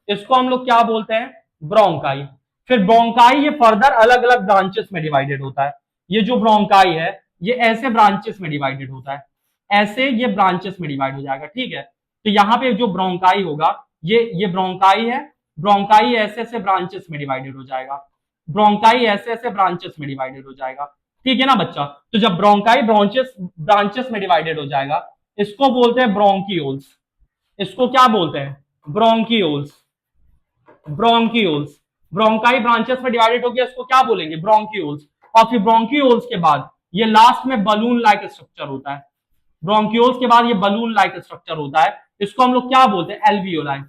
इसको हम लोग क्या बोलते हैं? ब्रोंकाई। फिर ब्रोंकाई ये फर्दर अलग अलग ब्रांचेस में डिवाइडेड होता है। ये जो ब्रोंकाई है ये ऐसे ब्रांचेस में डिवाइडेड होता है, ऐसे ये ब्रांचेस में डिवाइड हो जाएगा। ठीक है, तो यहाँ पे जो ब्रोंकाई होगा, ये ब्रोंकाई है। ब्रोंकाई ऐसे ऐसे ब्रांचेस में डिवाइडेड हो जाएगा, ब्रोंकाई ऐसे ऐसे ब्रांचेस में डिवाइडेड हो जाएगा। ठीक है ना बच्चा? तो जब ब्रोंकाई ब्रांचेस में डिवाइडेड हो जाएगा, इसको बोलते हैं ब्रोंकियोल्स। इसको क्या बोलते हैं? ब्रोंकियोल्स। ब्रोंकियोल्स, ब्रोंकाई ब्रांचेस में डिवाइडेड हो गया, इसको क्या बोलेंगे? ब्रोंकियोल्स। और फिर ब्रोंकियोल्स के बाद ये लास्ट में बलून लाइक स्ट्रक्चर होता है। ब्रोंकियोल्स के बाद ये बलून लाइक स्ट्रक्चर होता है, इसको हम लोग क्या बोलते हैं? एल्वियोलाई।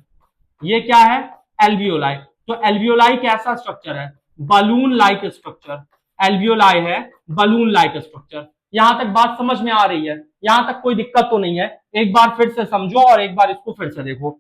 ये क्या है? एल्वियोलाई। तो एल्वियोलाई कैसा स्ट्रक्चर है? Balloon like structure. एल्वियोलाई है बलून लाइक स्ट्रक्चर। यहां तक बात समझ में आ रही है? यहां तक कोई दिक्कत तो नहीं है? एक बार फिर से समझो और एक बार इसको फिर से देखो,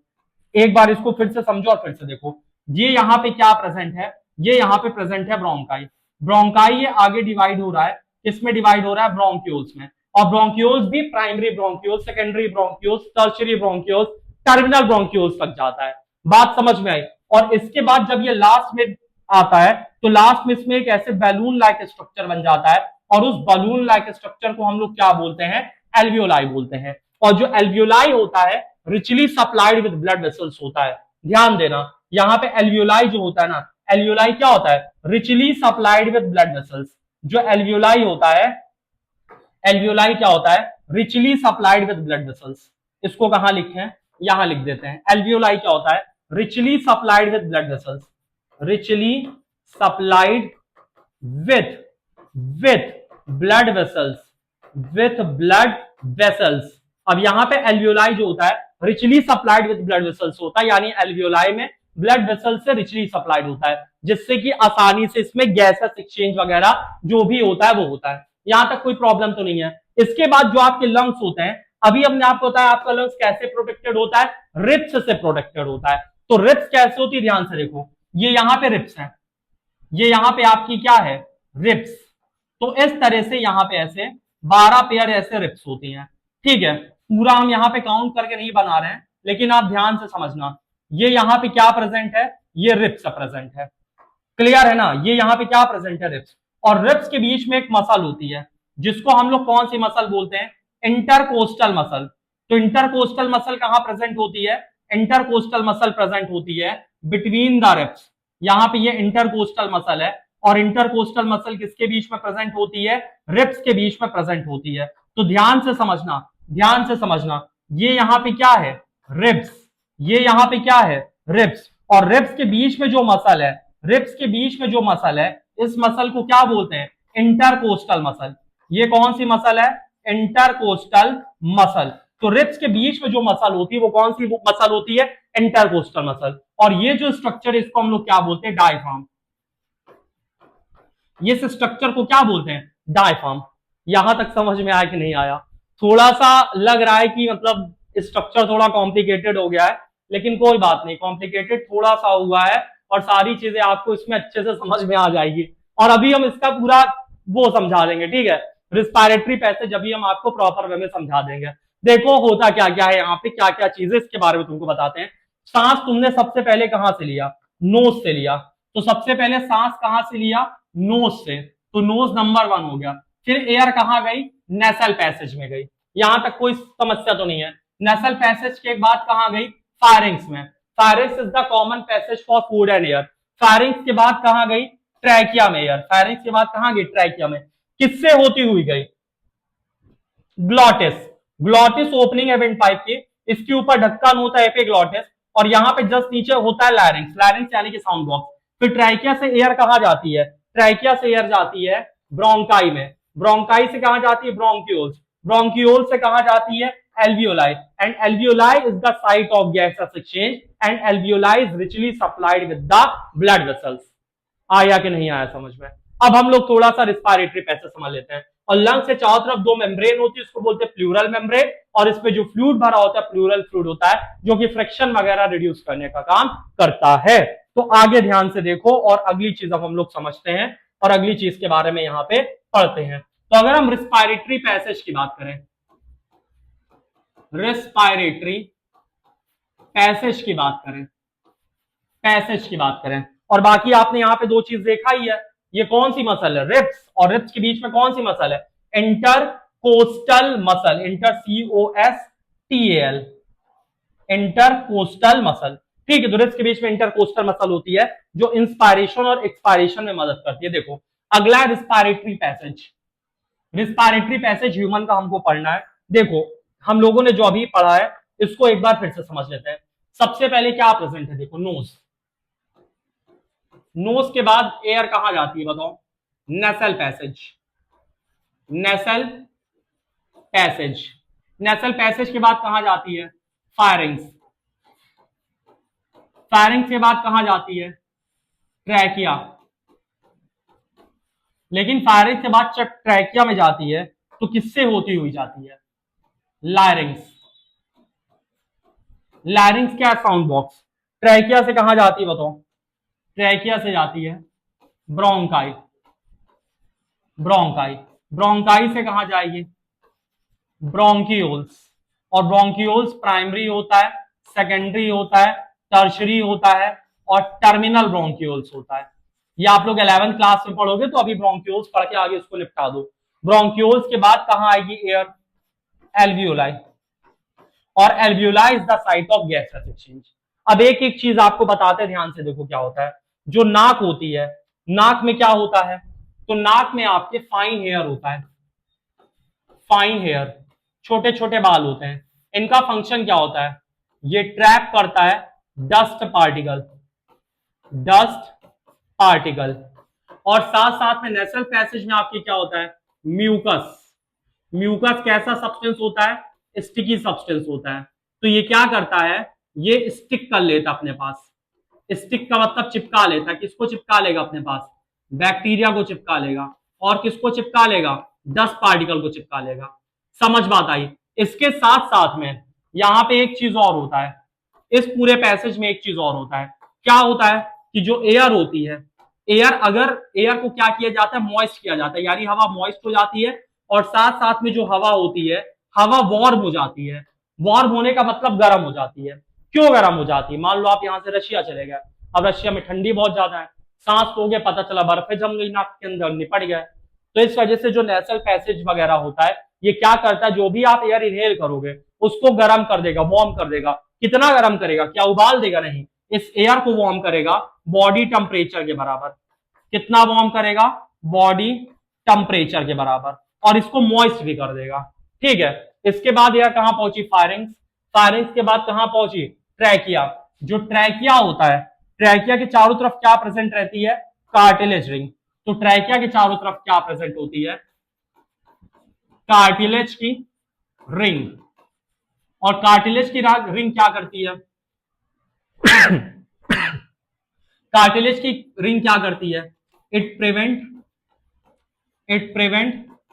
एक बार इसको फिर से समझो और फिर से देखो। ये यहाँ पे क्या प्रेजेंट है? ये यहाँ पे प्रेजेंट है ब्रोंकाई। ब्रोंकाई ये आगे डिवाइड हो रहा है, किसमें डिवाइड हो रहा है? ब्रोंक्यूल्स में। और ब्रोंक्यूल्स भी primary bronchioles, secondary bronchioles, tertiary bronchioles, terminal bronchioles तक जाता है। बात समझ में आई? और इसके बाद जब ये लास्ट में आता है तो लास्ट में इसमें एक ऐसे बैलून लाइक स्ट्रक्चर बन जाता है, और उस बलून लाइक स्ट्रक्चर को हम लोग क्या बोलते हैं? एल्वियोलाई बोलते हैं। और जो एल्वियोलाई होता है richly supplied with blood vessels होता है। ध्यान देना, यहाँ पे एल्वियोलाई जो होता है ना, एल्वियोलाई क्या होता है? Richly supplied with blood vessels. जो एल्वियोलाई होता है, एल्वियोलाई क्या होता है? Richly supplied with blood vessels. इसको कहां लिखें? यहां लिख देते हैं। एल्वियोलाई क्या होता है? Richly supplied with blood vessels. Richly supplied with blood vessels, with blood vessels. अब यहां पे एल्वियोलाई जो होता है richly supplied with blood vessels होता है, यानी एल्वियोलाई में ब्लड वेसल्स से रिचली सप्लाइड होता है, जिससे कि आसानी से इसमें गैसेस एक्सचेंज वगैरह जो भी होता है वो होता है। यहां तक कोई प्रॉब्लम तो नहीं है? इसके बाद जो आपके लंग्स होते हैं, अभी हमने आपको बताया आपका लंग्स कैसे प्रोटेक्टेड होता है? रिब्स से प्रोटेक्टेड होता है। तो रिब्स कैसे होती है? ध्यान से देखो, ये यहां पे रिब्स है, ये यहां पे आपकी क्या है? रिब्स। तो इस तरह से यहां पे ऐसे 12 पेयर ऐसे रिब्स होती हैं। ठीक है, पूरा हम यहां पे काउंट करके नहीं बना रहे हैं, लेकिन आप ध्यान से समझना, ये यहां पे क्या प्रेजेंट है? ये रिब्स प्रेजेंट है। क्लियर है ना? ये यहां पे क्या प्रेजेंट है? रिब्स। और रिब्स के बीच में एक मसल होती है, जिसको हम लोग कौन सी मसल बोलते हैं? Intercostal muscle. तो इंटरकोस्टल मसल कहां प्रेजेंट होती है? इंटरकोस्टल मसल प्रेजेंट होती है बिटवीन द रिब्स। यहाँ पे ये इंटरकोस्टल मसल है, और इंटरकोस्टल मसल किसके बीच में प्रेजेंट होती है? रिब्स के बीच में प्रेजेंट होती है। तो ध्यान से समझना, ध्यान से समझना, ये यहाँ पे क्या है? रिब्स। ये यहाँ पे क्या है? रिब्स। और रिब्स के बीच में जो मसल है, रिब्स के बीच में जो मसल है, इस मसल को क्या बोलते हैं? Intercostal muscle. ये कौन सी मसल है? Intercostal muscle. तो रिब्स के बीच में जो मसल होती है वो कौन सी मसल होती है? Intercostal muscle. और ये जो स्ट्रक्चर है इसको हम लोग क्या बोलते हैं? डायफ्राम। ये स्ट्रक्चर को क्या बोलते हैं? डायफ्राम। यहां तक समझ में आया कि नहीं आया? थोड़ा सा लग रहा है कि मतलब स्ट्रक्चर थोड़ा कॉम्प्लिकेटेड हो गया है, लेकिन कोई बात नहीं, कॉम्प्लिकेटेड थोड़ा सा हुआ है और सारी चीजें आपको इसमें अच्छे से समझ में आ जाएगी। और अभी हम इसका पूरा वो समझा देंगे, ठीक है? रिस्पायरेटरी पैसेज अभी हम आपको प्रॉपर वे में समझा देंगे। देखो होता क्या क्या है यहाँ पे, क्या क्या चीजें, इसके बारे में तुमको बताते हैं। सांस तुमने सबसे पहले कहां से लिया? नोज से लिया। तो सबसे पहले सांस कहां से लिया? नोज से। तो नोज नंबर 1 हो गया। फिर एयर कहां गई? नेसल पैसेज में गई। यहां तक कोई समस्या तो नहीं है। नेसल पैसेज के बाद कहां गई? फायरिंग्स में। Firings is the common passage for food and air. Firings के बाद कहां गई? ट्रैकिया में एयर। फायरिंग्स के बाद कहां गई? ट्रैकिया में। किससे होती हुई गई? ग्लॉटिस। ग्लॉटिस ओपनिंग है विंड पाइप की, इसके ऊपर ढक्कन होता है एपिग्लॉटिस, और यहां पे जस्ट नीचे होता है लैरिंक्स। लैरिंक्स यानी कि साउंड बॉक्स। फिर ट्राइकिया से एयर कहां जाती है? ट्राइकिया से एयर जाती है ब्रोंकाई में। ब्रोंकाई से कहां जाती है? ब्रोंक्यूल्स। ब्रोंक्यूल से कहां जाती है? Alveoli. And alveoli is the site of gases exchange, and alveoli is richly supplied with the blood vessels. आया कि नहीं आया समझ में? अब हम लोग थोड़ा सा रिस्पायरेटरी पैसेज समझ लेते हैं। और लंग से चारों तरफ दो मेम्ब्रेन होती है, उसको बोलते हैं प्लूरल मेम्ब्रेन, और इसमें जो फ्लूइड भरा होता है प्लूरल फ्लूइड होता है, जो कि फ्रिक्शन वगैरह रिड्यूस करने का काम करता है। तो आगे ध्यान से देखो और अगली चीज अब हम लोग समझते हैं और अगली चीज के बारे में यहां पे पढ़ते हैं। तो अगर हम रिस्पायरेटरी पैसेज की बात करें, रिस्पायरेटरी पैसेज की बात करें, पैसेज की बात करें, और बाकी आपने यहां पे दो चीज देखा ही है। ये कौन सी मसल है? रिब्स। और रिब्स के बीच में कौन सी मसल है? Intercostal muscle. Inter COSTAL, intercostal muscle. ठीक है, तो रिब्स के बीच में इंटरकोस्टल मसल होती है जो इंस्पायरेशन और एक्सपायरेशन में मदद करती है। देखो अगला है respiratory passage. Respiratory passage human का हमको पढ़ना है। देखो हम लोगों ने जो अभी पढ़ा है इसको एक बार फिर से समझ लेते हैं। सबसे पहले क्या प्रेजेंट है? देखो नोज। नोज के बाद एयर कहां जाती है बताओ? Nasal passage. Nasal passage. Nasal passage के बाद कहां जाती है? फायरिंग्स। फायरिंग्स के बाद कहां जाती है? ट्रैकिया। लेकिन फायरिंग्स के बाद जब ट्रैकिया में जाती है तो किससे होती हुई जाती है? लायरिंग्स। लायरिंग्स क्या है? Sound box. ट्रैकिया से कहां जाती है बताओ? ट्रैकिया से जाती है ब्रोंकाई। ब्रोंकाई। ब्रोंकाई से कहां जाएगी? ब्रोंकियोल्स। और ब्रोंकियोल्स प्राइमरी होता है, सेकेंडरी होता है, टर्शरी होता है, और टर्मिनल ब्रोंकियोल्स होता है। ये आप लोग 11th क्लास में पढ़ोगे, तो अभी ब्रोंकियोल्स पढ़ के आगे उसको निपटा दो। ब्रोंकियोल्स के बाद कहां आएगी एयर? एल्वियोलाई। और alveoli is the site of gases exchange. अब एक एक चीज आपको बताते हैं, ध्यान से देखो क्या होता है। जो नाक होती है, नाक में क्या होता है? तो नाक में आपके फाइन हेयर होता है। फाइन हेयर, छोटे छोटे बाल होते हैं। इनका फंक्शन क्या होता है? ये ट्रैप करता है डस्ट पार्टिकल। Dust particle. और साथ साथ में नेसल पैसेज में आपके क्या होता है? म्यूकस। म्यूकस कैसा सब्सटेंस होता है? स्टिकी सब्सटेंस होता है। तो ये क्या करता है? ये स्टिक कर लेता अपने पास। स्टिक का मतलब चिपका लेता है। किसको चिपका लेगा अपने पास? बैक्टीरिया को चिपका लेगा। और किसको चिपका लेगा? डस्ट पार्टिकल को चिपका लेगा। समझ बात आई? इसके साथ साथ में यहां पे एक चीज और होता है। इस पूरे पैसेज में एक चीज और होता है। क्या होता है? कि जो एयर होती है, एयर अगर एयर को क्या किया जाता है? मॉइस्ट किया जाता है, यानी हवा मॉइस्ट हो जाती है। और साथ साथ में जो हवा होती है, हवा वार्म हो जाती है। वार्म होने का मतलब गर्म हो जाती है। क्यों गर्म हो जाती है? मान लो आप यहां से रशिया चले गए, अब रशिया में ठंडी बहुत ज्यादा है, सांस लोगे पता चला बर्फे जम गई नाक के अंदर, निपट गए। तो इस वजह से जो नेसल पैसेज वगैरह होता है, ये क्या करता है? जो भी आप एयर इनहेल करोगे उसको गर्म कर देगा, वार्म कर देगा। कितना गर्म करेगा? क्या उबाल देगा? नहीं, इस एयर को वार्म करेगा बॉडी टेम्परेचर के बराबर। कितना वार्म करेगा? बॉडी टेम्परेचर के बराबर, और इसको मॉइस्ट भी कर देगा। ठीक है, इसके बाद एयर कहां पहुंची? फायरिंग्स। फायरिंग्स के बाद कहां पहुंची? ट्रैकिया। जो ट्रैकिया होता है, ट्रैकिया के चारों तरफ क्या प्रेजेंट रहती है? Cartilage ring. तो ट्रैकिया के चारों तरफ क्या प्रेजेंट होती है? कार्टिलेज की रिंग। और कार्टिलेज की रिंग क्या करती है? कार्टिलेज की रिंग क्या करती है? It prevent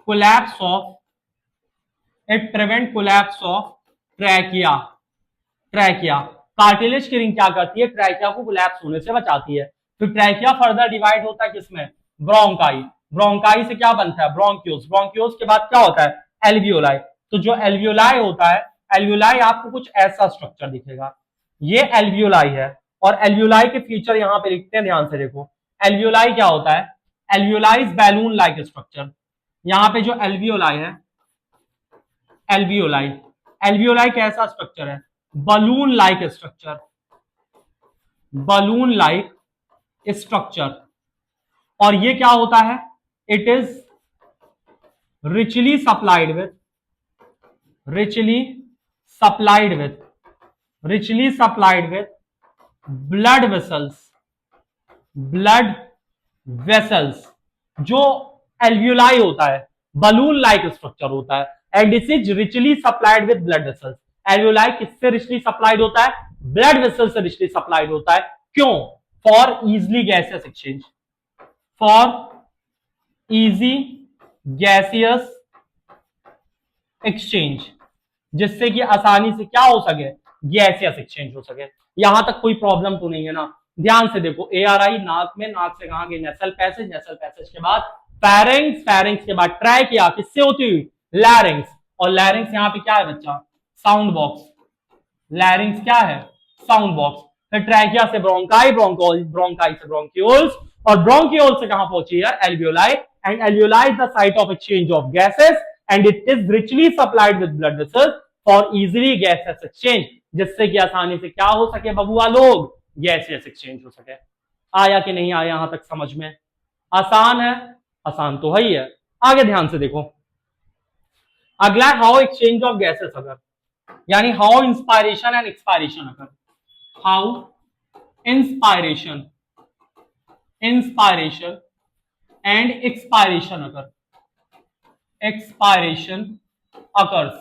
collapse of trachea. Trachea. Cartilage की रिंग क्या करती है? ट्रैकिया को कोलैप्स होने से बचाती है। फिर ट्रैकिया फर्दर डिवाइड होता है किसमें? ब्रोंकाई। ब्रोंकाई से क्या बनता है? ब्रोंक्यूल्स। ब्रोंक्यूल्स के बाद क्या होता है? एल्वियोलाई। तो जो एल्वियोलाई होता है, एल्वियोलाई आपको कुछ ऐसा स्ट्रक्चर दिखेगा, ये एल्वियोलाई है। और एल्वियोलाई के फीचर यहां पे लिखते हैं, ध्यान से देखो। एल्वियोलाई क्या होता है? Alveoli is balloon like structure. यहां पे जो एल्वियोलाई है, एल्वियोलाई, एल्वियोलाई कैसा स्ट्रक्चर है? Balloon like structure. Balloon like structure. और ये क्या होता है? It is richly supplied with blood vessels। जो एल्वियोलाई होता है, बलून लाइक स्ट्रक्चर होता है, and this is richly supplied with blood vessels. Alveoli किससे रिचली सप्लाइड होता है? ब्लड वेसल से रिचली सप्लाइड होता है। क्यों? For easily gaseous exchange. For easy gaseous exchange, जिससे कि आसानी से क्या हो सके? गैसियस एक्सचेंज हो सके। यहां तक कोई प्रॉब्लम तो नहीं है ना? ध्यान से देखो, एआरआई नाक में, नाक से कहां गई? Nasal passage. नेसल पैसेज के बाद फेरिंग्स। फेरिंग्स के बाद ट्रैकिया। किससे होती हुई? लैरिंग्स। और लैरिंग्स यहां पे क्या है बच्चा? Sound box. लैरिंग्स क्या है? Sound box. फिर ट्रैकिया से ब्रोंकाई, ब्रोंकाई से ब्रोंक्यूल्स, और ब्रोंक्यूल से कहां पहुंची है? Alveoli. And alveoli is the site of exchange of gases, and it is richly supplied with blood vessels for easily gases exchange, जिससे कि आसानी से क्या हो सके बबुआ लोग? गैसियस एक्सचेंज हो सके। आया कि नहीं आया यहां तक समझ में? आसान है? आसान तो है ही है। आगे ध्यान से देखो, अगला हाउ एक्सचेंज ऑफ गैसेस अगर, यानी हाउ इंस्पायरेशन एंड एक्सपायरेशन अगर। हाउ इंस्पायरेशन एंड एक्सपायरेशन अगर। एक्सपायरेशन अकर्स,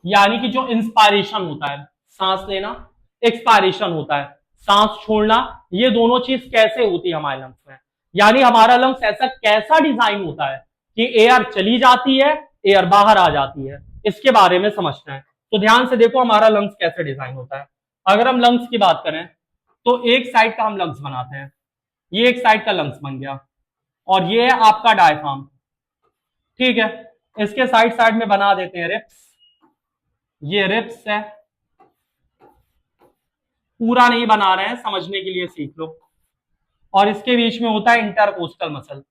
यानी कि जो इंस्पायरेशन होता है, सांस लेना, एक्सपायरेशन होता है, सांस छोड़ना, ये दोनों चीज कैसे होती है हमारे लंग्स में? यानी हमारा लंग्स ऐसा कैसा डिजाइन होता है कि एयर चली जाती है, एयर बाहर आ जाती है, इसके बारे में समझना है। तो ध्यान से देखो हमारा लंग्स कैसे डिजाइन होता है। अगर हम लंग्स की बात करें तो एक साइड का हम लंग्स बनाते हैं, ये एक साइड का लंग्स बन गया, और ये है आपका डायफ्राम। ठीक है, इसके साइड साइड में बना देते हैं रिप्स। ये रिप्स है, पूरा नहीं बना रहे हैं, समझने के लिए सीख लो। और इसके बीच में होता है इंटरकोस्टल मसल।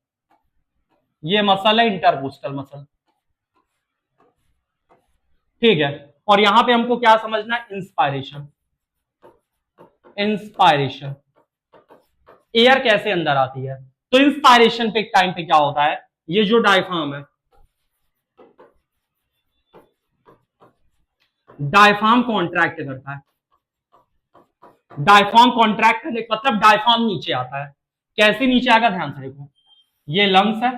ये मसल है इंटरकोस्टल मसल। ठीक है, और यहां पे हमको क्या समझना है? इंस्पायरेशन। इंस्पायरेशन, एयर कैसे अंदर आती है? तो इंस्पायरेशन पे टाइम पे क्या होता है? ये जो डायफ्राम है, डायफ्राम कॉन्ट्रैक्ट करता है। डायफ्राम कॉन्ट्रैक्ट करने का मतलब डायफ्राम नीचे आता है। कैसे नीचे आएगा? ध्यान से देखो, ये लंग्स है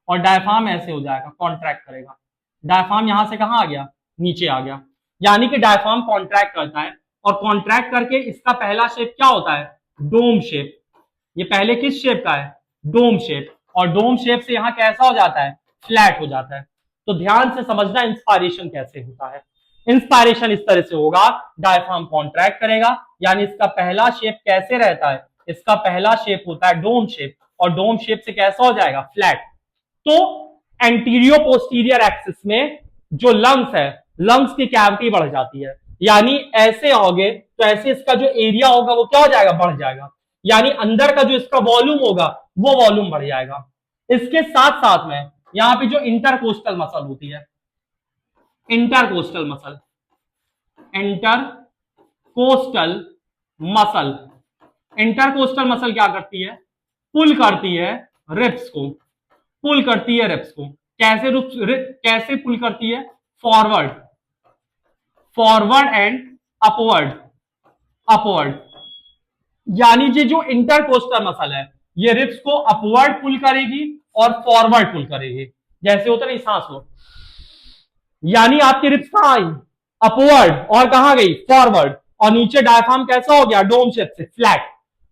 और डायफ्राम ऐसे हो जाएगा, कॉन्ट्रैक्ट करेगा। डायफ्राम यहां से कहां आ गया? नीचे आ गया। यानी कि डायफ्राम कॉन्ट्रैक्ट करता है, और कॉन्ट्रैक्ट करके इसका पहला शेप क्या होता है? Dome shape. ये पहले किस शेप का है? Dome shape. और डोम शेप से यहां कैसा हो जाता है? फ्लैट हो जाता है। तो ध्यान से समझना इंस्पायरेशन कैसे होता है। इंस्पायरेशन इस तरह से होगा, डायफ्राम कॉन्ट्रैक्ट करेगा, यानी इसका पहला शेप कैसे रहता है? इसका पहला शेप होता है डोम शेप, और डोम शेप से कैसा हो जाएगा? फ्लैट। तो एंटीरियो पोस्टीरियर एक्सिस में जो लंग्स है, लंग्स की कैविटी बढ़ जाती है, यानी ऐसे होगे तो ऐसे इसका जो एरिया होगा वो क्या हो जाएगा? बढ़ जाएगा। यानी अंदर का जो इसका वॉल्यूम होगा वो वॉल्यूम बढ़ जाएगा। इसके साथ साथ में यहां पे जो इंटरकोस्टल मसल होती है, intercostal muscle, intercostal muscle, intercostal muscle क्या करती है, पुल करती है रिब्स को, पुल करती है रिब्स को। कैसे कैसे पुल करती है, forward, forward and upward, upward. यानी ये जो इंटरकोस्टल मसल है ये रिब्स को अपवर्ड पुल करेगी और फॉरवर्ड पुल करेगी। जैसे होता नहीं सांस लो, यानी आपकी रिब्स कहां आई, अपवर्ड, और कहां गई, फॉरवर्ड। और नीचे डायफ्राम कैसा हो गया, डोम शेप से फ्लैट।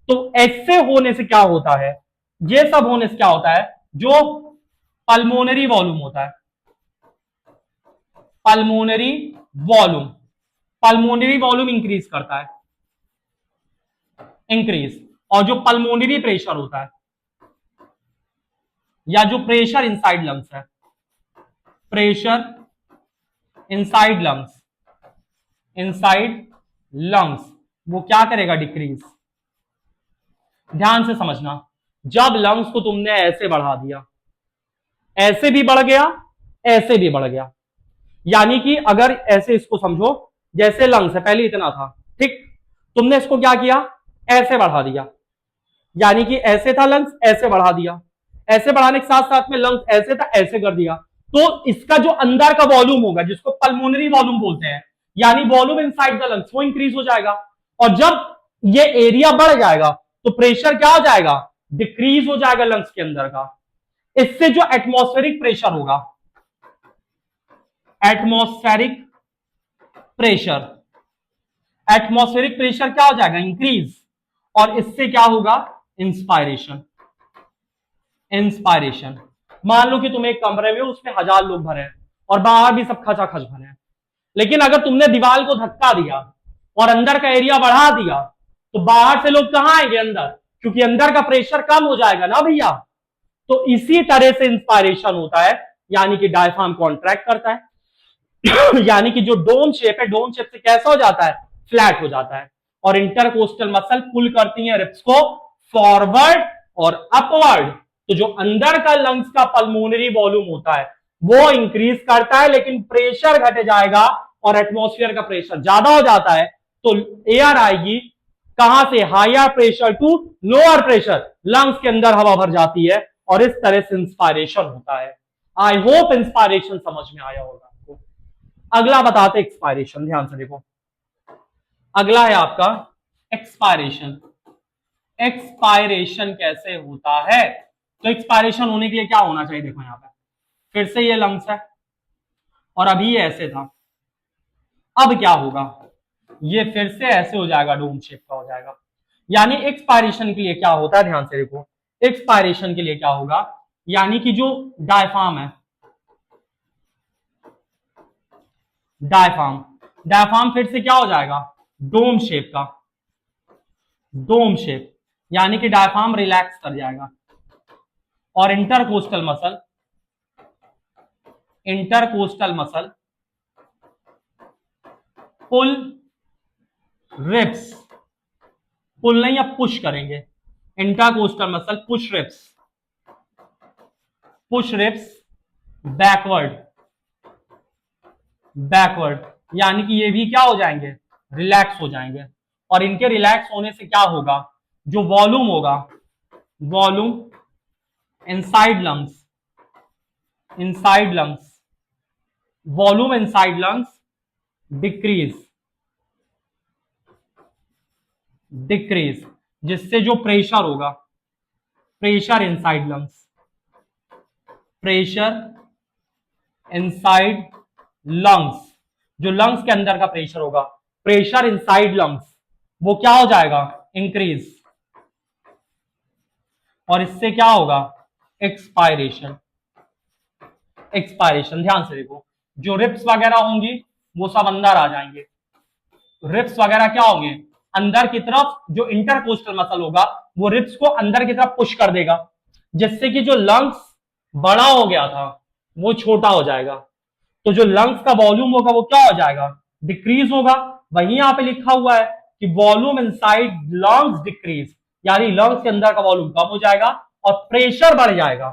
तो ऐसे होने से क्या होता है, ये सब होने से क्या होता है, जो पल्मोनरी वॉल्यूम होता है, pulmonary volume, pulmonary volume increase करता है, इंक्रीज। और जो पल्मोनरी प्रेशर होता है या जो प्रेशर इनसाइड लंग्स है, pressure inside lungs, inside lungs, वो क्या करेगा, डिक्रीज। ध्यान से समझना, जब लंग्स को तुमने ऐसे बढ़ा दिया, ऐसे भी बढ़ गया, ऐसे भी बढ़ गया, यानी कि अगर ऐसे इसको समझो, जैसे लंग्स है पहले इतना था, ठीक, तुमने इसको क्या किया, ऐसे बढ़ा दिया, यानी कि ऐसे था लंग्स, ऐसे बढ़ा दिया, ऐसे बढ़ाने के साथ साथ में लंग्स ऐसे था, ऐसे कर दिया, तो इसका जो अंदर का वॉल्यूम होगा जिसको पल्मोनरी वॉल्यूम बोलते हैं, यानी वॉल्यूम इनसाइड द लंग्स, वो इंक्रीज हो जाएगा। और जब ये एरिया बढ़ जाएगा तो प्रेशर क्या हो जाएगा, डिक्रीज हो जाएगा लंग्स के अंदर का। इससे जो एटमॉस्फेरिक प्रेशर होगा, एटमॉस्फेरिक प्रेशर, एटमॉस्फेरिक प्रेशर क्या हो जाएगा, इंक्रीज। और इससे क्या होगा, इंस्पायरेशन, इंस्पायरेशन। मान लो कि तुम एक कमरे में उसमें 1000 लोग भरे हैं और बाहर भी सब खचाखच भरे हैं, लेकिन अगर तुमने दीवार को धक्का दिया और अंदर का एरिया बढ़ा दिया तो बाहर से लोग कहां आएंगे, अंदर, क्योंकि अंदर का प्रेशर कम हो जाएगा ना भैया। तो इसी तरह से इंस्पायरेशन होता है, यानी कि डायफ्राम कॉन्ट्रैक्ट करता है यानी कि जो डोम शेप है, डोम शेप से कैसा हो जाता है, फ्लैट हो जाता है। और इंटरकोस्टल मसल पुल करती है रिब्स को फॉरवर्ड और अपवर्ड। तो जो अंदर का लंग्स का पल्मोनरी वॉल्यूम होता है वो इंक्रीज करता है, लेकिन प्रेशर घट जाएगा और एटमॉस्फेयर का प्रेशर ज्यादा हो जाता है, तो एयर आएगी कहां से, higher pressure to lower pressure, lungs के अंदर हवा भर जाती है और इस तरह से इंस्पायरेशन होता है। आई होप इंस्पायरेशन समझ में आया होगा आपको। अगला बताते एक्सपायरेशन, ध्यान से देखो, अगला है आपका एक्सपायरेशन। एक्सपायरेशन कैसे होता है, तो एक्सपायरेशन होने के लिए क्या होना चाहिए, देखो यहां पे फिर से ये लंग्स है और अभी ये ऐसे था, अब क्या होगा, ये फिर से ऐसे हो जाएगा, डोम शेप का हो जाएगा। यानी एक्सपायरेशन के लिए क्या होता है, ध्यान से देखो, एक्सपायरेशन के लिए क्या होगा, यानी कि जो डायफ्राम है, डायफ्राम, डायफ्राम फिर से क्या हो जाएगा, डोम शेप का, डोम शेप, यानी कि डायफ्राम रिलैक्स कर जाएगा। और इंटरकोस्टल मसल, इंटरकोस्टल मसल पुल रिब्स, पुल नहीं अब पुश करेंगे, intercostal muscle push ribs, push ribs backward, backward, यानी कि ये भी क्या हो जाएंगे, रिलैक्स हो जाएंगे। और इनके रिलैक्स होने से क्या होगा, जो वॉल्यूम होगा, volume inside lungs, inside lungs, volume inside lungs decrease, decrease, जिससे जो प्रेशर होगा, pressure inside lungs, pressure inside lungs, जो लंग्स के अंदर का प्रेशर होगा, प्रेशर इनसाइड लंग्स, वो क्या हो जाएगा, इंक्रीज। और इससे क्या होगा, एक्सपायरेशन, एक्सपायरेशन। ध्यान से देखो, जो रिप्स वगैरह होंगी वो सब अंदर आ जाएंगे, रिप्स वगैरह क्या होंगे, अंदर की तरफ, जो इंटरकोस्टल मसल होगा वो रिप्स को अंदर की तरफ पुश कर देगा, जिससे कि जो लंग्स बड़ा हो गया था वो छोटा हो जाएगा। तो जो लंग्स का वॉल्यूम होगा वो क्या हो जाएगा, डिक्रीज होगा। वहीं यहां पे लिखा हुआ है कि वॉल्यूम इनसाइड लंग्स डिक्रीज, यानी लंग्स के अंदर का वॉल्यूम कम हो जाएगा और प्रेशर बढ़ जाएगा,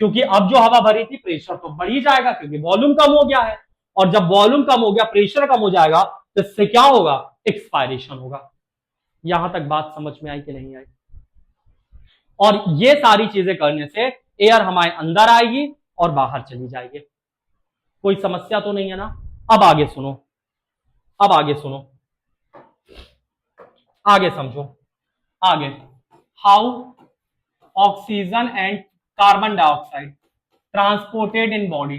क्योंकि अब जो हवा भरी थी प्रेशर तो बढ़ ही जाएगा क्योंकि वॉल्यूम कम हो गया है। और जब वॉल्यूम कम हो गया, प्रेशर कम हो जाएगा, तो इससे क्या होगा, एक्सपायरेशन होगा। यहां तक बात समझ में आई कि नहीं आई? और ये सारी चीजें करने से एयर हमारे अंदर आएगी और बाहर चली जाएगी। कोई समस्या तो नहीं है ना? अब आगे सुनो, अब आगे सुनो, आगे समझो। आगे, how oxygen and carbon dioxide transported in body,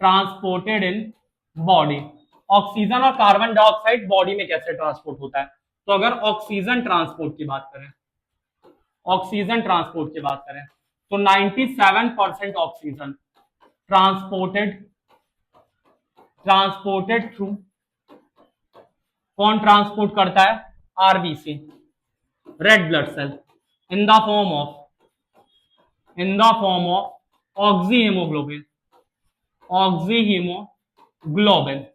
transported in body. Oxygen और कार्बन डाइऑक्साइड बॉडी में कैसे ट्रांसपोर्ट होता है? तो अगर ऑक्सीजन ट्रांसपोर्ट की बात करें, ऑक्सीजन ट्रांसपोर्ट की बात करें तो 97% ऑक्सीजन ट्रांसपोर्टेड, ट्रांसपोर्टेड थ्रू, कौन ट्रांसपोर्ट करता है? RBC, red blood cell, in the form of, in the form of oxy haemoglobin, oxy haemoglobin.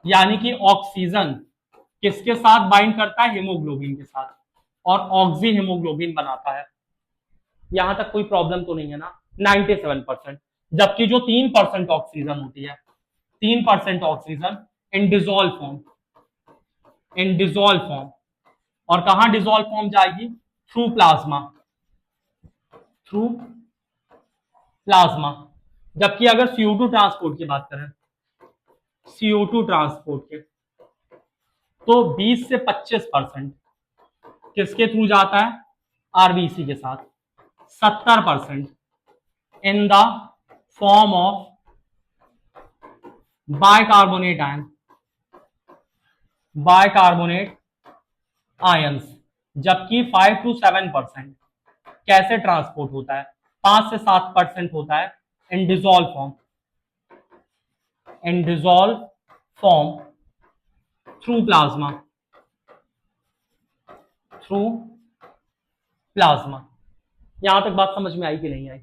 यानी कि ऑक्सीजन किसके साथ बाइंड करता है? हीमोग्लोबिन के साथ, और ऑक्सी हीमोग्लोबिन बनाता है। यहां तक कोई प्रॉब्लम तो नहीं है ना? 97%। जबकि जो 3% ऑक्सीजन होती है, 3% oxygen in dissolve form, in dissolve form, और कहां डिजोल्व फॉर्म जाएगी? Through plasma, through plasma. जबकि अगर CO2 ट्रांसपोर्ट की बात करें, CO2 ट्रांसपोर्ट के, तो 20 से 25% किसके थ्रू जाता है? आरबीसी के साथ। 70% इन the form of bicarbonate ion, bicarbonate ions. जबकि 5 to 7% कैसे ट्रांसपोर्ट होता है? 5 से 7% होता है in dissolve form, in dissolve form through plasma, through plasma. यहां तक बात समझ में आई कि नहीं आई?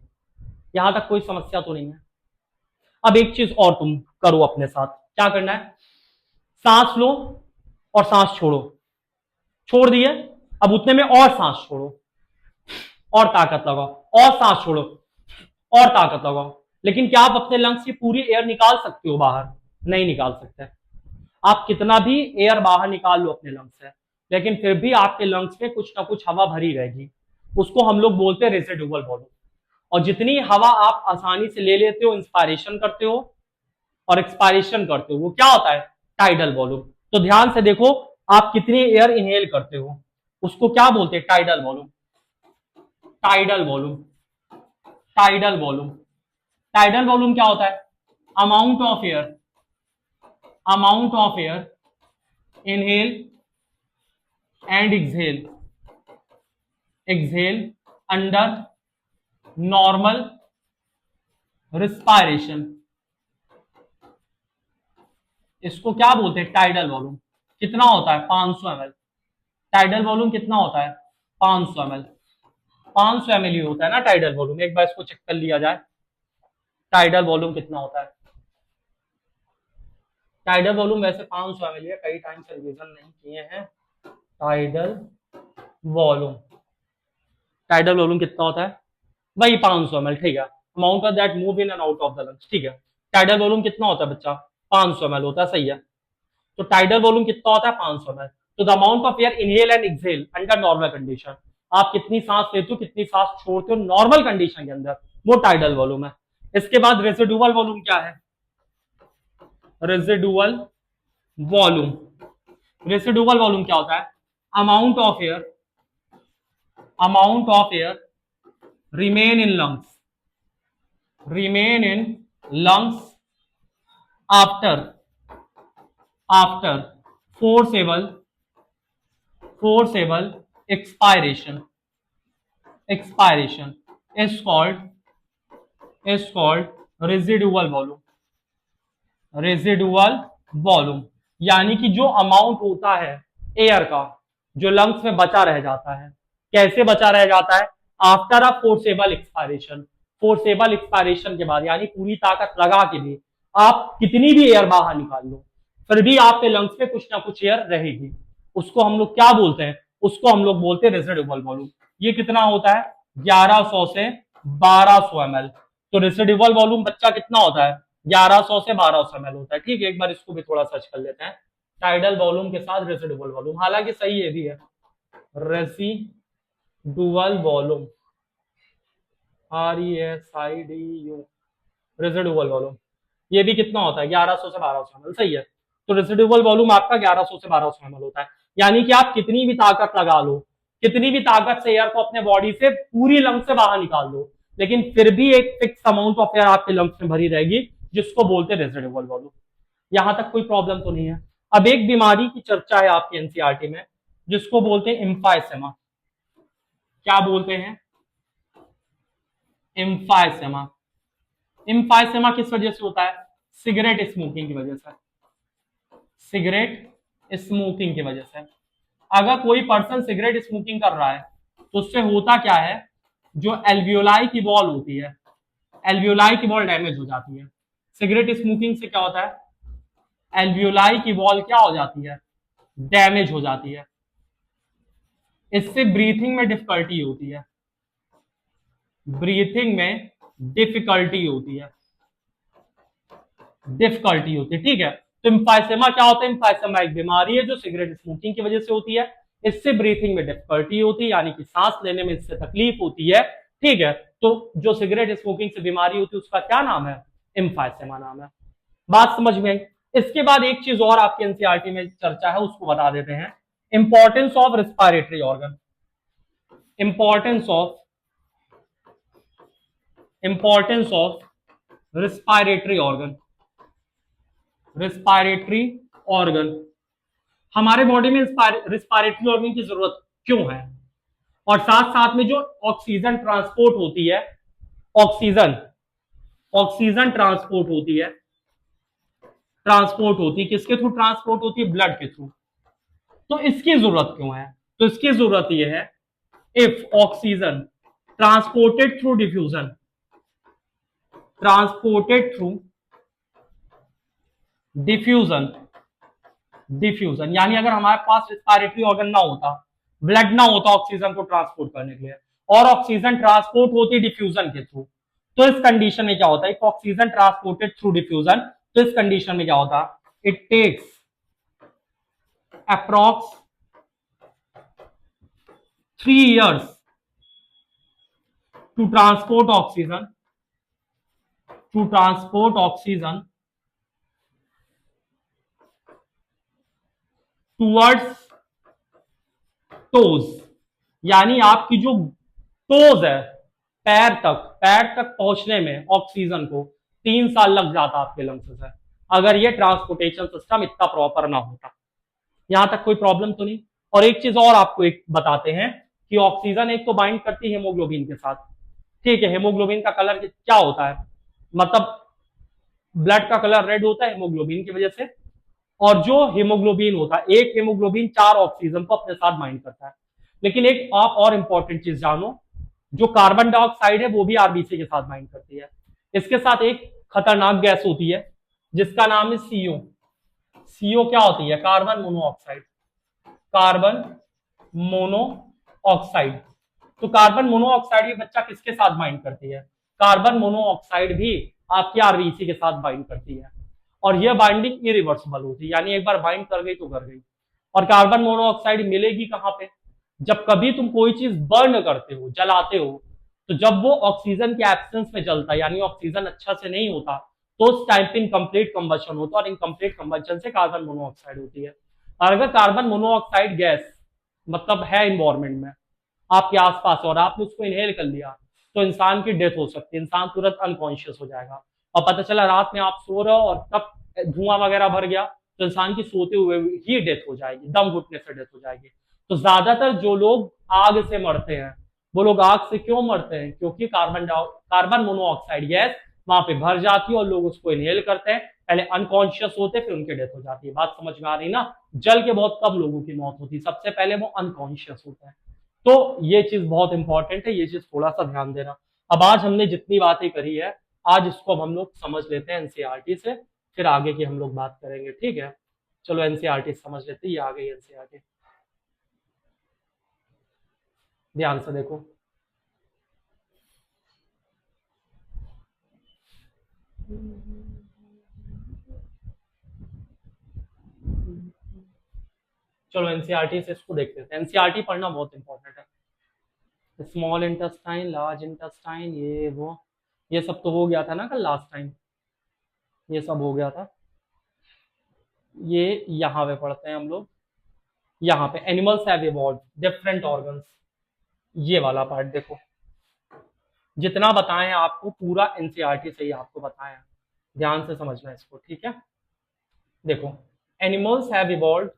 यहां तक कोई समस्या तो नहीं है? अब एक चीज और तुम करो अपने साथ, क्या करना है? सांस लो और सांस छोड़ो, छोड़ दिए, अब उतने में और सांस छोड़ो, और ताकत लगाओ, और सांस छोड़ो, और ताकत लगाओ। लेकिन क्या आप अपने लंग्स की पूरी एयर निकाल सकते हो बाहर? नहीं निकाल सकते। आप कितना भी एयर बाहर निकाल लो अपने लंग्स से, लेकिन फिर भी आपके लंग्स में कुछ ना कुछ हवा भरी रहेगी। उसको हम लोग बोलते हैं रेसिडुअल वॉल्यूम। और जितनी हवा आप आसानी से ले लेते हो, इंस्पायरेशन करते हो और एक्सपायरेशन करते हो, वो क्या होता है? Tidal volume. तो ध्यान से देखो, आप कितनी एयर इनहेल करते हो, उसको क्या बोलते हैं? Tidal volume, tidal volume, tidal volume. Tidal volume क्या होता है? Amount of air, amount of air inhale and exhale, exhale under normal respiration. इसको क्या बोलते हैं? Tidal volume. कितना होता है? 500 ml। टाइडल वॉल्यूम कितना होता है? 500 ml। 500 ml ही होता है ना टाइडल वॉल्यूम। एक बार इसको चेक कर लिया जाए, टाइडल वॉल्यूम कितना होता है? टाइडल वॉल्यूम वैसे 500 ml है, कई टाइम से रिवीजन नहीं किए हैं। टाइडल वॉल्यूम, टाइडल वॉल्यूम कितना होता है? वही 500 ml, ठीक है। Amount of that move in and out of the lungs, ठीक है। टाइडल वॉल्यूम कितना होता है बच्चा? 500 ml होता है, सही है। तो टाइडल वॉल्यूम कितना होता है? 500 ml। तो the amount of air inhale and exhale under normal condition, आप कितनी सांस लेते हो, कितनी सांस छोड़ते हो नॉर्मल कंडीशन के अंदर, वो टाइडल वॉल्यूम है। इसके बाद रेसिडुअल वॉल्यूम क्या है? रेसिडुअल वॉल्यूम, रेसिडुअल वॉल्यूम क्या होता है? Amount of air, amount of air remain in lungs, remain in lungs after, after forcible, forcible expiration, expiration is called, is called residual volume, residual volume। यानी कि जो अमाउंट होता है एयर का, जो लंग्स में बचा रह जाता है, कैसे बचा रह जाता है? After a forcible expiration, forcible expiration के बाद, यानी पूरी ताकत लगा के भी आप कितनी भी एयर बाहर निकाल लो, फिर भी आपके लंग्स में कुछ ना कुछ एयर रहेगी। उसको हम लोग क्या बोलते हैं? उसको हम लोग बोलते हैं रेसिडुअल वॉल्यूम। ये कितना होता है? 1100 से 1200 ml। तो रेसिडुअल वॉल्यूम बच्चा कितना होता है? 1100 से 1200 ml होता है, ठीक है। एक बार इसको भी थोड़ा सर्च कर लेते हैं, टाइडल वॉल्यूम के साथ रेसिडुअल वॉल्यूम, हालांकि सही ये भी है, residual volume, RESIDU, residual volume, ये भी कितना होता है 1100 से 1200 ml, सही है। तो रेसिडुअल वॉल्यूम आपका 1100 से 1200 ml होता है, यानी कि आप कितनी भी ताकत लगा लो, कितनी भी ताकत से एयर को अपने बॉडी से पूरी लंग्स से बाहर निकाल दो, लेकिन फिर भी एक फिक्स अमाउंट ऑफ एयर आपके लंग्स में भरी रहेगी, जिसको बोलते हैं रेसिडुअल वॉल्यूम। यहां तक कोई प्रॉब्लम तो नहीं है। अब एक बीमारी की चर्चा है आपकी एनसीईआरटी में, जिसको बोलते हैं एम्फाइसेमा। क्या बोलते हैं? एम्फाइसेमा। एम्फाइसेमा किस वजह से होता है? सिगरेट स्मोकिंग की वजह से, सिगरेट स्मोकिंग की वजह से। अगर कोई पर्सन सिगरेट स्मोकिंग कर रहा है तो उससे होता क्या है, जो एल्वियोलाई की वॉल होती है, एल्वियोलाई की वॉल डैमेज हो जाती है। सिगरेट स्मोकिंग से क्या होता है, एल्वियोलाई की वॉल क्या हो जाती है, डैमेज हो जाती है। इससे ब्रीथिंग में डिफिकल्टी होती है, ब्रीथिंग में डिफिकल्टी होती है, डिफिकल्टी होती है, ठीक है। तो इम्फाइसेमा क्या होता है? इम्फाइसेमा एक बीमारी है जो सिगरेट स्मोकिंग की वजह से होती है। इससे ब्रीथिंग में डिफिकल्टी होती है, यानी कि सांस लेने में इससे तकलीफ होती है, ठीक है। तो जो सिगरेट स्मोकिंग से बीमारी होती है उसका क्या नाम है? इम्फाइसेमा नाम है। बात समझ में आई? इसके बाद एक चीज और आपके एनसीईआरटी में चर्चा है, उसको बता देते हैं। Importance of respiratory organ, importance of, importance of respiratory organ, respiratory organ. हमारे बॉडी में रेस्पिरेटरी ऑर्गन की जरूरत क्यों है, और साथ साथ में जो ऑक्सीजन ट्रांसपोर्ट होती है, ऑक्सीजन, ऑक्सीजन ट्रांसपोर्ट होती है, ट्रांसपोर्ट होती है किसके थ्रू? ट्रांसपोर्ट होती है ब्लड के थ्रू। तो इसकी जरूरत क्यों है? तो इसकी जरूरत यह है, if oxygen transported through diffusion, transported through diffusion, diffusion यानी अगर हमारे पास रेस्पिरेटरी ऑर्गन ना होता, ब्लड ना होता ऑक्सीजन को ट्रांसपोर्ट करने के लिए, और ऑक्सीजन ट्रांसपोर्ट होती डिफ्यूजन के थ्रू, तो इस कंडीशन में क्या होता है? If oxygen transported through diffusion, तो इस कंडीशन में क्या होता? It takes approx 3 years to transport oxygen, to transport oxygen towards toes, यानी आपकी जो टोज है, पैर तक, पैर तक पहुंचने में ऑक्सीजन को 3 साल लग जाता आपके लंग्स से, अगर ये ट्रांसपोर्टेशन सिस्टम इतना प्रॉपर ना होता। यहां तक कोई प्रॉब्लम तो नहीं? और एक चीज और आपको एक बताते हैं कि ऑक्सीजन एक तो बाइंड करती है हेमोग्लोबिन के साथ, ठीक है। हेमोग्लोबिन का कलर क्या होता है, मतलब ब्लड का कलर रेड होता है हेमोग्लोबिन की वजह से, और जो हेमोग्लोबिन होता है, एक हेमोग्लोबिन 4 ऑक्सीजन को अपने साथ बाइंड करता है। लेकिन एक आप और इंपॉर्टेंट चीज जानो, जो कार्बन डाइऑक्साइड है वो भी आरबीसी के साथ बाइंड करती है। इसके साथ एक खतरनाक गैस होती है जिसका नाम है सीओ। सीओ क्या होती है? Carbon monoxide, carbon monoxide. तो कार्बन मोनोऑक्साइड ये बच्चा किसके साथ बाइंड करती है? कार्बन मोनोऑक्साइड भी आपकी आरबीसी के साथ बाइंड करती है, और यह बाइंडिंग इरिवर्सिबल होती है, यानी एक बार बाइंड कर गई तो कर गई। और कार्बन मोनोऑक्साइड मिलेगी कहां पे? जब कभी तुम कोई चीज बर्न करते हो, जलाते हो, तो जब वो ऑक्सीजन के एब्सेंस में जलता है, यानी ऑक्सीजन अच्छा से नहीं होता, तो उस टाइम पे इनकम्प्लीट कंबशन होता है, और इनकम्प्लीट कंबशन से कार्बन मोनोऑक्साइड होती है। और अगर कार्बन मोनोऑक्साइड गैस मतलब है इन्वायरमेंट में आपके आसपास और आपने उसको इनहेल कर लिया, तो इंसान की डेथ हो सकती है, इंसान तुरंत अनकॉन्शियस हो जाएगा। और पता चला रात में आप सो रहे हो और तब धुआं वगैरह भर गया, तो इंसान की सोते हुए ही डेथ हो जाएगी, दम घुटने से डेथ हो जाएगी। तो ज्यादातर जो लोग आग से मरते हैं, वो लोग आग से क्यों मरते हैं? क्योंकि कार्बन मोनोऑक्साइड गैस वहां पे भर जाती है और लोग उसको इनहेल करते हैं, पहले अनकॉन्शियस होते फिर उनकी डेथ हो जाती है। बात समझ में आ रही ना? जल के बहुत कम लोगों की मौत होती है, सबसे पहले वो अनकॉन्शियस होता है। तो ये चीज बहुत इंपॉर्टेंट है, ये चीज थोड़ा सा ध्यान देना। अब आज हमने जितनी बातें करी है, आज इसको अब हम लोग समझ लेते हैं एनसीईआरटी से, फिर आगे की हम लोग बात करेंगे, ठीक है। चलो एनसीईआरटी समझ लेते हैं, ये आ गई एनसीईआरटी, ध्यान से देखो। चलो एनसीईआरटी से इसको देख लेते हैं, एनसीईआरटी पढ़ना बहुत इंपॉर्टेंट है। स्मॉल इंटेस्टाइन, लार्ज इंटेस्टाइन, ये वो, ये सब तो हो गया था ना कल लास्ट टाइम, ये सब हो गया था। ये यहाँ पे पढ़ते हैं हम लोग, यहाँ पे animals have evolve different organs, ये वाला पार्ट देखो। जितना बताएं आपको पूरा एनसीईआरटी से ही आपको बताया, ध्यान से समझना इसको, ठीक है। देखो, animals have evolve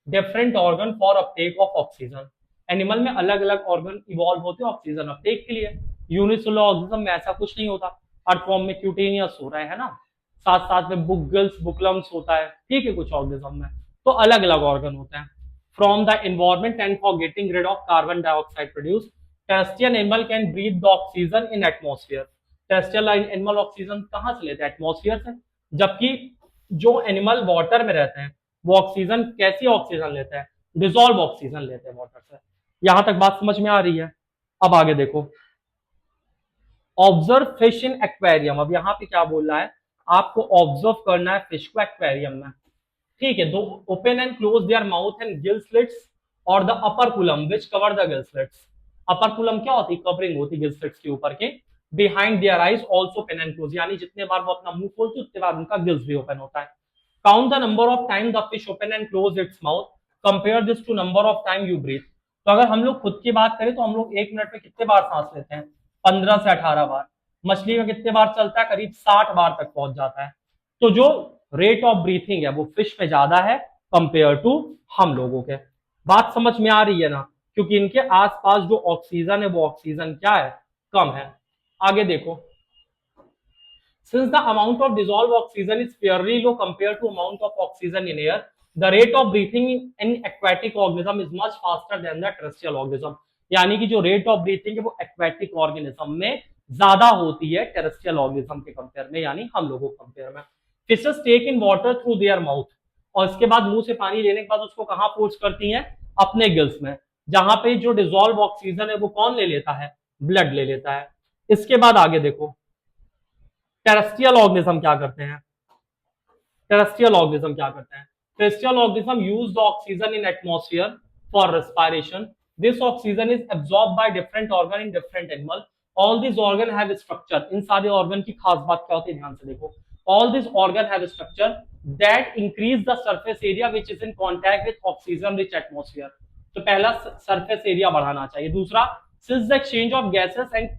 different organ for Uptake of oxygen. Animal में अलग अलग ऑर्गन इवॉल्व होते हैं ऑक्सीजन अपटेक के लिए। यूनिसेलुलर ऑर्गेनिज्म में ऐसा कुछ नहीं होता। अर्थवॉर्म में क्यूटेनियस हो रहा है ना, साथ साथ में बुकगल्स, बुकलम्स होता है, ठीक है। कुछ ऑर्गेनिज्म में तो अलग अलग ऑर्गन होते हैं। From the environment and for getting rid of carbon dioxide produce, terrestrial animal can breathe the oxygen in atmosphere. Terrestrial animal oxygen कहाँ से लेते हैं? एटमॉस्फेयर से। जबकि जो एनिमल वाटर में रहते हैं वो ऑक्सीजन, कैसी ऑक्सीजन लेते हैं? डिजोल्व ऑक्सीजन लेते हैं वाटर से। यहां तक बात समझ में आ रही है? अब आगे देखो, ऑब्जर्व फिश इन एक्वेरियम। अब यहाँ पे क्या बोल रहा है? आपको ऑब्जर्व करना है फिश को एक्वेरियम में, ठीक है। To open and close their mouth and gill slits और the operculum which cover the gill slits. Operculum क्या होती है? कवरिंग होती है गिल स्लिट्स के ऊपर के। Behind their eyes also open and close, यानी जितने बार वो अपना मुंह खोलती है उतने बार उनका गिल्स भी ओपन होता है। Count the number of time the fish open and close its mouth, compare this to number of time you breathe. तो अगर हम लोग खुद की बात करें तो हम लोग 1 मिनट में कितने बार सांस लेते हैं? 15 से 18 बार। मछली में कितने बार चलता है? करीब 60 बार तक पहुंच जाता है। तो जो रेट ऑफ ब्रीथिंग है वो फिश में ज्यादा है कंपेयर टू हम लोगों के। बात समझ में आ रही है ना? क्योंकि इनके आसपास जो ऑक्सीजन है वो ऑक्सीजन क्या है? कम है। आगे देखो, since the amount of dissolved oxygen is fairly low compared to amount of oxygen in air, the rate of breathing in aquatic organism is much faster than the terrestrial organism। यानी कि जो रेट ऑफ ब्रीथिंग है वो एक्वेटिक ऑर्गेनिज्म में ज्यादा होती है टेरेस्ट्रियल ऑर्गेनिज्म के कंपेयर में, यानी हम लोगों के कंपेयर में। Fishes take in water through their mouth, और इसके बाद मुंह से पानी लेने के बाद उसको कहां फोर्स करती हैं? अपने गिल्स में, जहां पे जो डिजोल्व ऑक्सीजन है वो कौन ले लेता है? ब्लड ले लेता है। इसके बाद आगे देखो, टेरेस्ट्रियल ऑर्गेनिज्म क्या करते हैं? टेरेस्ट्रियल ऑर्गेनिज्म क्या करते हैं? Terrestrial organism use the oxygen in atmosphere for respiration. This oxygen is absorb by different organ in different animal. All this organ have structure. इन सारे ऑर्गन की खास बात क्या होती है? ध्यान से देखो, all this organ have structure that increase the surface area which is in contact with oxygen rich atmosphere. तो पहला सरफेस एरिया बढ़ाना चाहिए। दूसरा, since the exchange of gases and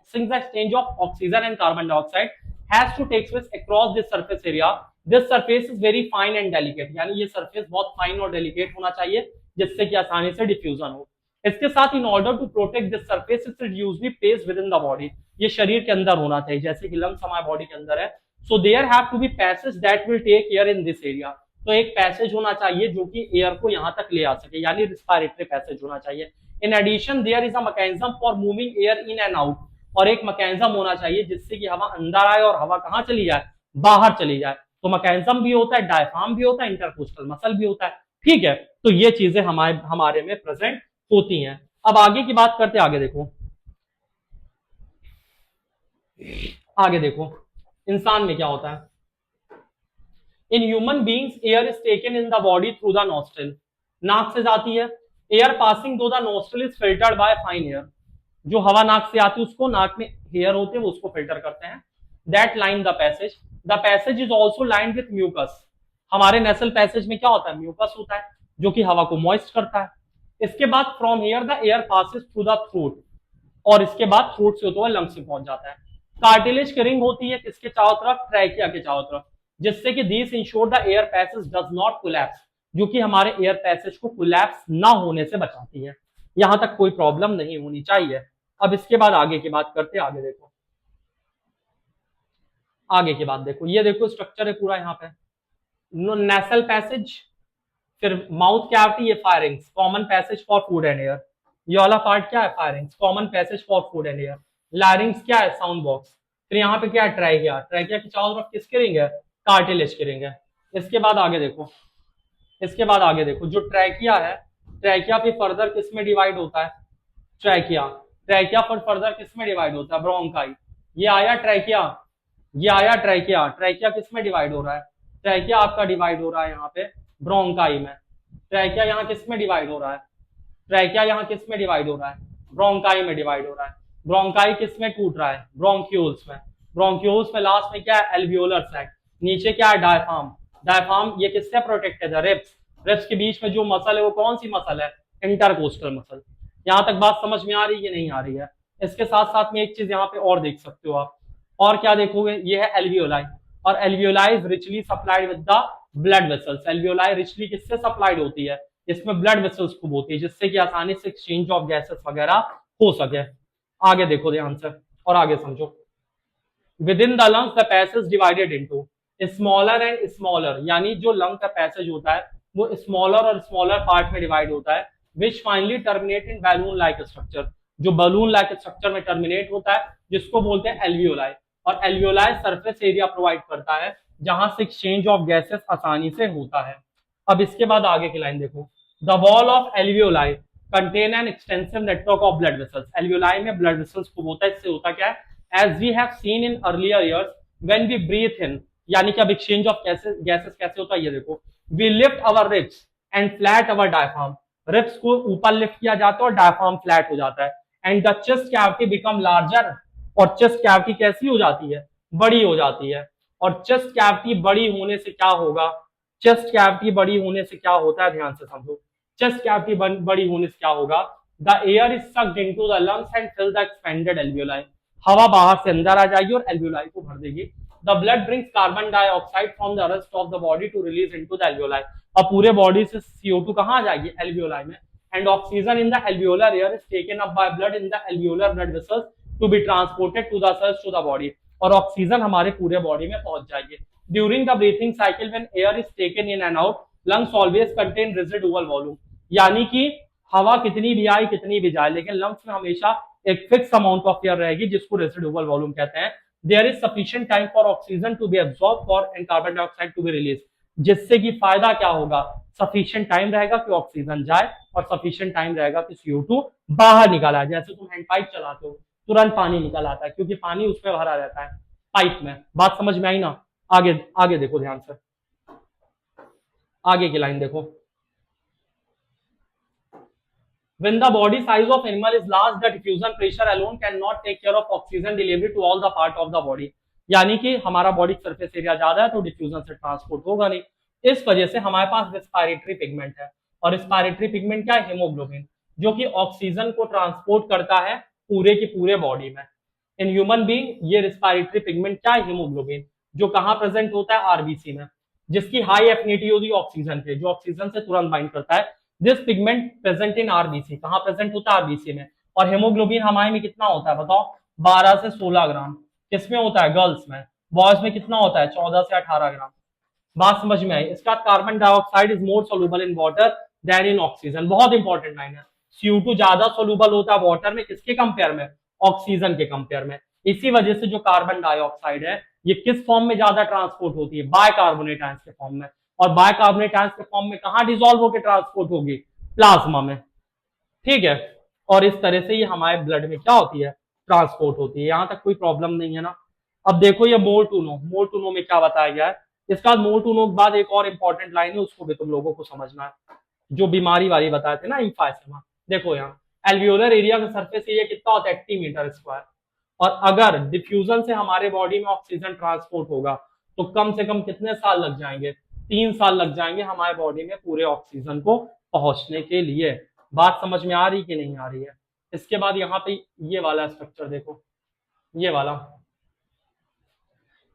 since the exchange of oxygen and carbon dioxide has to take place across this surface area, this surface is very fine and delicate। यानी ये सरफेस बहुत फाइन और डेलिकेट होना चाहिए जिससे कि आसानी से डिफ्यूजन हो। इसके साथ in order to protect this surface it should usually place within the body. ये शरीर के अंदर होना चाहिए, जैसे कि लंग्स हमारे बॉडी के अंदर है। So there have to be passage that will take air in this area. तो एक पैसेज होना चाहिए जो कि एयर को यहां तक ले आ सके, यानी रिस्पायरेटरी पैसेज होना चाहिए। In addition there is a mechanism for moving air in and out, और एक मैकेनिज्म होना चाहिए जिससे कि हवा अंदर आए और हवा कहां चली जाए? बाहर चली जाए। तो मैकेनिज्म भी होता है, डायफ्राम भी होता है, इंटरकोस्टल मसल भी होता है, ठीक है। तो ये चीजें हमारे में प्रेजेंट होती हैं। अब आगे की बात करते हैं। आगे देखो, आगे देखो इंसान में क्या होता है। In human beings air is taken in the body through the nostril. नाक से जाती है। Air passing through the nostril is filtered by fine air. जो हवा नाक से आती है उसको, नाक में हेयर होते हैं वो उसको फिल्टर करते हैं। That line the passage. The passage is also line with mucus. हमारे नेसल पैसेज में क्या होता है? म्यूकस होता है जो कि हवा को मॉइस्ट करता है। इसके बाद from here the air passes through the throat, और इसके बाद थ्रोट से होता हुआ लंग्स में पहुंच जाता है। कार्टिलेज की रिंग होती है किसके चारों तरफ? ट्रैकिया के चारों तरफ, जिससे कि this ensure the air passage does not collapse, जो कि हमारे एयर पैसेज को कोलैप्स ना होने से बचाती है। यहां तक कोई प्रॉब्लम नहीं होनी चाहिए। अब इसके बाद आगे की बात करते हैं। आगे देखो, आगे की बात देखो, ये देखो स्ट्रक्चर है पूरा यहाँ पे। नेसल पैसेज, फिर माउथ कैविटी, ये firings, common passage for food and air. ये वाला पार्ट क्या है? Firings, common passage for food and air. लैरिंग्स क्या है? Sound box. फिर यहाँ पे क्या है? ट्रैकिया। ट्रैकिया की चारों तरफ किसकी रिंग है? कार्टिलेज की रिंग है। इसके बाद आगे देखो, इसके बाद आगे देखो, जो ट्रैकिया है, ट्रैकिया फिर फर्दर किस में डिवाइड होता है? ट्रैकिया। ट्रैकिया पर फर्दर किस में डिवाइड होता है? ब्रोंकाई। ये आया ट्रैकिया, ये आया ट्रैकिया। ट्रैकिया किस में डिवाइड हो रहा है? ट्रैकिया आपका डिवाइड हो रहा है यहाँ पे ब्रोंकाई में। ट्रैकिया यहाँ किस में डिवाइड हो रहा है? ट्रैकिया यहाँ किस में डिवाइड हो रहा है? ब्रोंकाई में डिवाइड हो रहा है। ब्रोंकाई किस में टूट रहा है? ब्रोंक्यूल्स में। ब्रोंक्यूल्स में लास्ट में क्या है? Alveolar sac. नीचे क्या है? डायफ्राम। डायफ्राम ये किससे प्रोटेक्टेड है? रिब्स। रिब्स के बीच में जो मसल है वो कौन सी मसल है? Intercostal muscle. यहां तक बात समझ में आ रही है नहीं आ रही है? इसके साथ साथ में एक चीज यहाँ पे और देख सकते हो आप। और क्या देखोगे? ये है एल्वियोलाई। और alveoli is richly supplied with the blood vessels. Alveoli richly किससे सप्लाइड होती है? इसमें ब्लड वेसल्स खूब होती है, जिससे कि आसानी से एक्सचेंज ऑफ गैसेस वगैरह हो सके। आगे देखो ध्यान से और आगे समझो। With in the lungs the passage divided into smaller and smaller, यानी जो लंग का पैसेज होता है वो स्मॉलर और स्मॉलर पार्ट में डिवाइड होता है, which finally terminate in balloon like structure, जो बलून लाइक स्ट्रक्चर में टर्मिनेट होता है, जिसको बोलते हैं एल्वियोलाई। और एल्वियोलाई सरफेस एरिया प्रोवाइड करता है जहां से एक्सचेंज ऑफ गैसेस आसानी से होता है। अब इसके बाद आगे की लाइन देखो। The wall of alveoli contain an extensive network of blood vessels. Alveoli में ब्लड वेसल्स खूब होता है। इससे होता क्या है? As we have seen in earlier years when we breathe in, यानी कि अब एक्सचेंज ऑफ गैसेस कैसे होता है ये देखो। We lift our ribs and flat our diaphragm. Ribs को ऊपर लिफ्ट किया जाता है और डायफ्राम फ्लैट हो जाता है। And the chest cavity become larger, और चेस्ट कैविटी कैसी हो जाती है? बड़ी हो जाती है। और चेस्ट कैविटी बड़ी होने से क्या होगा? चेस्ट कैविटी बड़ी होने से क्या होता है? ध्यान से समझो। चेस्ट कैविटी बड़ी होने से क्या होगा? The air is sucked into the lungs and fill the expanded alveoli. हवा बाहर से अंदर आ जाएगी और एल्वियोलाई को भर देगी। The blood brings carbon dioxide from the rest of the body to release into the alveoli. अब पूरे बॉडी से CO2 कहां आ जाएगी? एल्वियोलाई में। And oxygen in the alveolar air is taken up by blood in the alveolar blood vessels to be transported to the cells to the body. और ऑक्सीजन हमारे पूरे बॉडी में पहुंच जाएगी। During the breathing cycle when air is taken in and out, lungs always contain residual volume, यानी कि हवा कितनी भी आए कितनी भी जाए, लेकिन लंग्स में हमेशा एक फिक्स अमाउंट ऑफ एयर रहेगी, जिसको रेसिडुअल वॉल्यूम कहते हैं। There is sufficient time for oxygen to be absorb for and carbon dioxide to be release, जिससे कि फायदा क्या होगा? सफिशिएंट टाइम रहेगा कि ऑक्सीजन जाए और सफिशिएंट टाइम रहेगा कि CO2 बाहर निकाला जाए। जैसे तुम हैंड पाइप चलाते हो तुरंत पानी निकल आता है, क्योंकि पानी उसमें भरा रहता है पाइप में। बात समझ में आई ना? आगे आगे देखो ध्यान से, आगे की लाइन देखो। When the body size of animal is large, the diffusion pressure alone cannot take care of oxygen delivery to all the part of the body। यानी कि हमारा बॉडी सरफेस एरिया ज्यादा है तो डिफ्यूजन से ट्रांसपोर्ट होगा नहीं। इस वजह से हमारे पास रेस्पिरेटरी पिगमेंट है। और रेस्पिरेटरी पिगमेंट क्या है? हीमोग्लोबिन, जो कि ऑक्सीजन को ट्रांसपोर्ट करता है पूरे की पूरे बॉडी में। इन ह्यूमन बीइंग ये रेस्पिरेटरी पिगमेंट क्या है? हीमोग्लोबिन, जो कहाँ प्रेजेंट होता है? आरबीसी में, जिसकी हाई एफिनिटी होती है ऑक्सीजन पे, जो ऑक्सीजन से तुरंत बाइंड करता है। This pigment present in RBC, कहां प्रेजेंट होता है? आरबीसी में। और हेमोग्लोबिन हमारे में कितना होता है बताओ? 12 से 16 ग्राम। किसमें होता है? गर्ल्स में। बॉयज में कितना होता है? 14 से 18 ग्राम। बात समझ में आई? इसका carbon dioxide is more soluble in water than in oxygen. बहुत इंपॉर्टेंट लाइन है। CO2 ज्यादा सोल्यूबल होता है वाटर में, किसके कंपेयर में? ऑक्सीजन के कंपेयर में। इसी वजह से जो कार्बन डाइऑक्साइड है ये किस फॉर्म में ज्यादा ट्रांसपोर्ट होती है? बायकार्बोनेट आयंस के फॉर्म में। और बायकार्बोनेट आयंस के फॉर्म में कहां डिसॉल्व होकर ट्रांसपोर्ट होगी? प्लाज्मा में। ठीक है। और इस तरह से ये हमारे ब्लड में क्या होती है? ट्रांसपोर्ट होती है। यहां तक कोई प्रॉब्लम नहीं है ना? अब देखो ये more to know, more to know में क्या बताया गया है। इसका मोर टू नो के बाद एक और इंपॉर्टेंट लाइन है, उसको भी तुम लोगों को समझना है। जो बीमारी वाली बताए थे ना इंफाइसेमा, देखो यहाँ एल्वियोलर एरिया का सरफेस एरिया कितना होता है? 80 मीटर स्क्वायर। और अगर डिफ्यूजन से हमारे बॉडी में ऑक्सीजन ट्रांसपोर्ट होगा तो कम से कम कितने साल लग जाएंगे? 3 साल लग जाएंगे हमारे बॉडी में पूरे ऑक्सीजन को पहुंचने के लिए। बात समझ में आ रही कि नहीं आ रही है? इसके बाद यहाँ पे ये वाला स्ट्रक्चर देखो, ये वाला।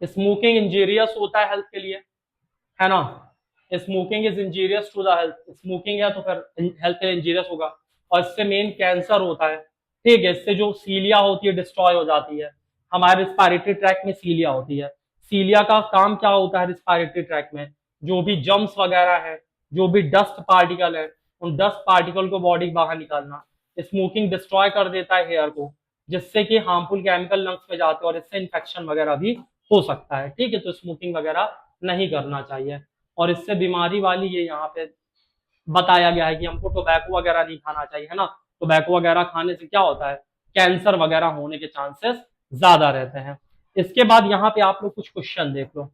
स्मोकिंग इंजीरियस होता है हेल्थ के लिए, है ना? Smoking is injurious to the health. Smoking है तो फिर हेल्थ के लिए इंजीरियस होगा। और इससे मेन कैंसर होता है। ठीक है। इससे जो सीलिया होती है डिस्ट्रॉय हो जाती है। हमारे रिस्पायरेटरी ट्रैक में सीलिया होती है। सीलिया का काम क्या होता है रिस्पायरेटरी ट्रैक में? जो भी जम्स वगैरह है, जो भी डस्ट पार्टिकल है, उन डस्ट पार्टिकल को बॉडी बाहर निकालना। स्मोकिंग डिस्ट्रॉय कर देता है हेयर को, जिससे कि हार्मफुल केमिकल लंग्स में जाते हैं और इससे इन्फेक्शन वगैरह भी हो सकता है। ठीक है। तो स्मोकिंग वगैरह नहीं करना चाहिए। और इससे बीमारी वाली ये यहाँ पे बताया गया है कि हमको टोबैको वगैरह नहीं खाना चाहिए, है ना? टोबैको वगैरह खाने से क्या होता है? कैंसर वगैरह होने के चांसेस ज्यादा रहते हैं। इसके बाद यहाँ पे आप लोग कुछ क्वेश्चन देख लो।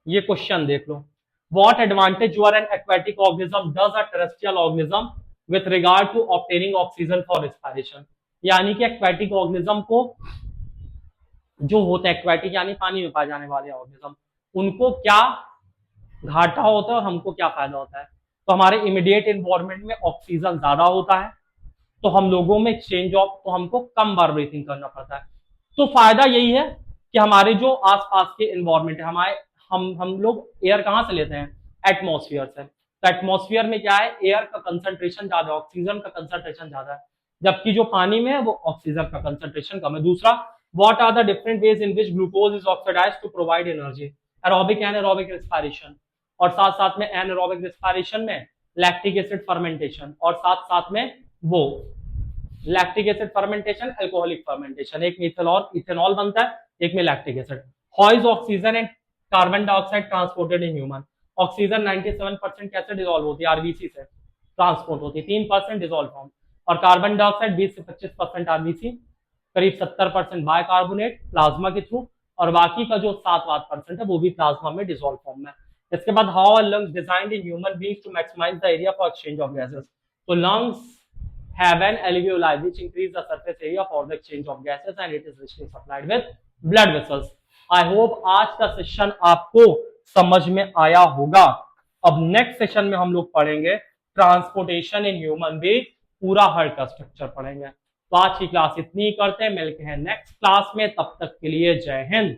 ये क्वेश्चन देख लो। What advantage you are an aquatic organism does a terrestrial organism with regard to obtaining oxygen for respiration? यानी कि एक्वेटिक ऑर्गेनिज्म को जो होता है, एक्वेटिक यानी पानी में पाए जाने वाले ऑर्गेनिज्म, उनको क्या घाटा होता है और हमको क्या फायदा होता है? तो हमारे इमीडिएट इन्वायरमेंट में ऑक्सीजन ज्यादा होता है, तो हम लोगों में चेंज ऑफ, तो हमको कम बार ब्रीथिंग करना पड़ता है। तो फायदा यही है कि हमारे जो आसपास के इन्वायरमेंट है, हमारे हम लोग एयर कहाँ से लेते हैं? एटमॉस्फेयर से। तो एटमॉस्फेयर में क्या है? एयर का कंसंट्रेशन ज्यादा है, ऑक्सीजन का कंसंट्रेशन ज्यादा है, जबकि जो पानी में है वो ऑक्सीजन का कंसंट्रेशन कम है। दूसरा, what are the different ways in which glucose is oxidised to provide energy? Aerobic and aerobic respiration, और साथ साथ में एनारोबिक रेस्पिरेशन में लैक्टिक एसिड फर्मेंटेशन, और साथ साथ में वो lactic acid fermentation, alcoholic fermentation, एक में इथेनॉल बनता है, एक में lactic acid. How is oxygen and carbon dioxide transported in human? Oxygen 97% कैसे डिसॉल्व होती है? आरबीसी से ट्रांसपोर्ट होती है, 3% डिसॉल्व फॉर्म, और कार्बन डाइऑक्साइड 20 से 25% आरबीसी, करीब 70% बायकार्बोनेट प्लाज्मा के थ्रू, और बाकी का जो 7% है वो भी प्लाज्मा में डिसॉल्व फॉर्म में। इसके बाद how are lungs designed in human beings to maximise the area for exchange of gases? तो lungs have an alveoli which increase the surface area for the exchange of gases and it is richly supplied with blood vessels. I hope आज का सेशन आपको समझ में आया होगा। अब नेक्स्ट सेशन में हम लोग पढ़ेंगे ट्रांसपोर्टेशन इन ह्यूमन बीइंग, पूरा हार्ट का स्ट्रक्चर पढ़ेंगे। तो आज की क्लास इतनी ही करते हैं, मिलते हैं नेक्स्ट क्लास में, तब तक के लिए जय हिंद।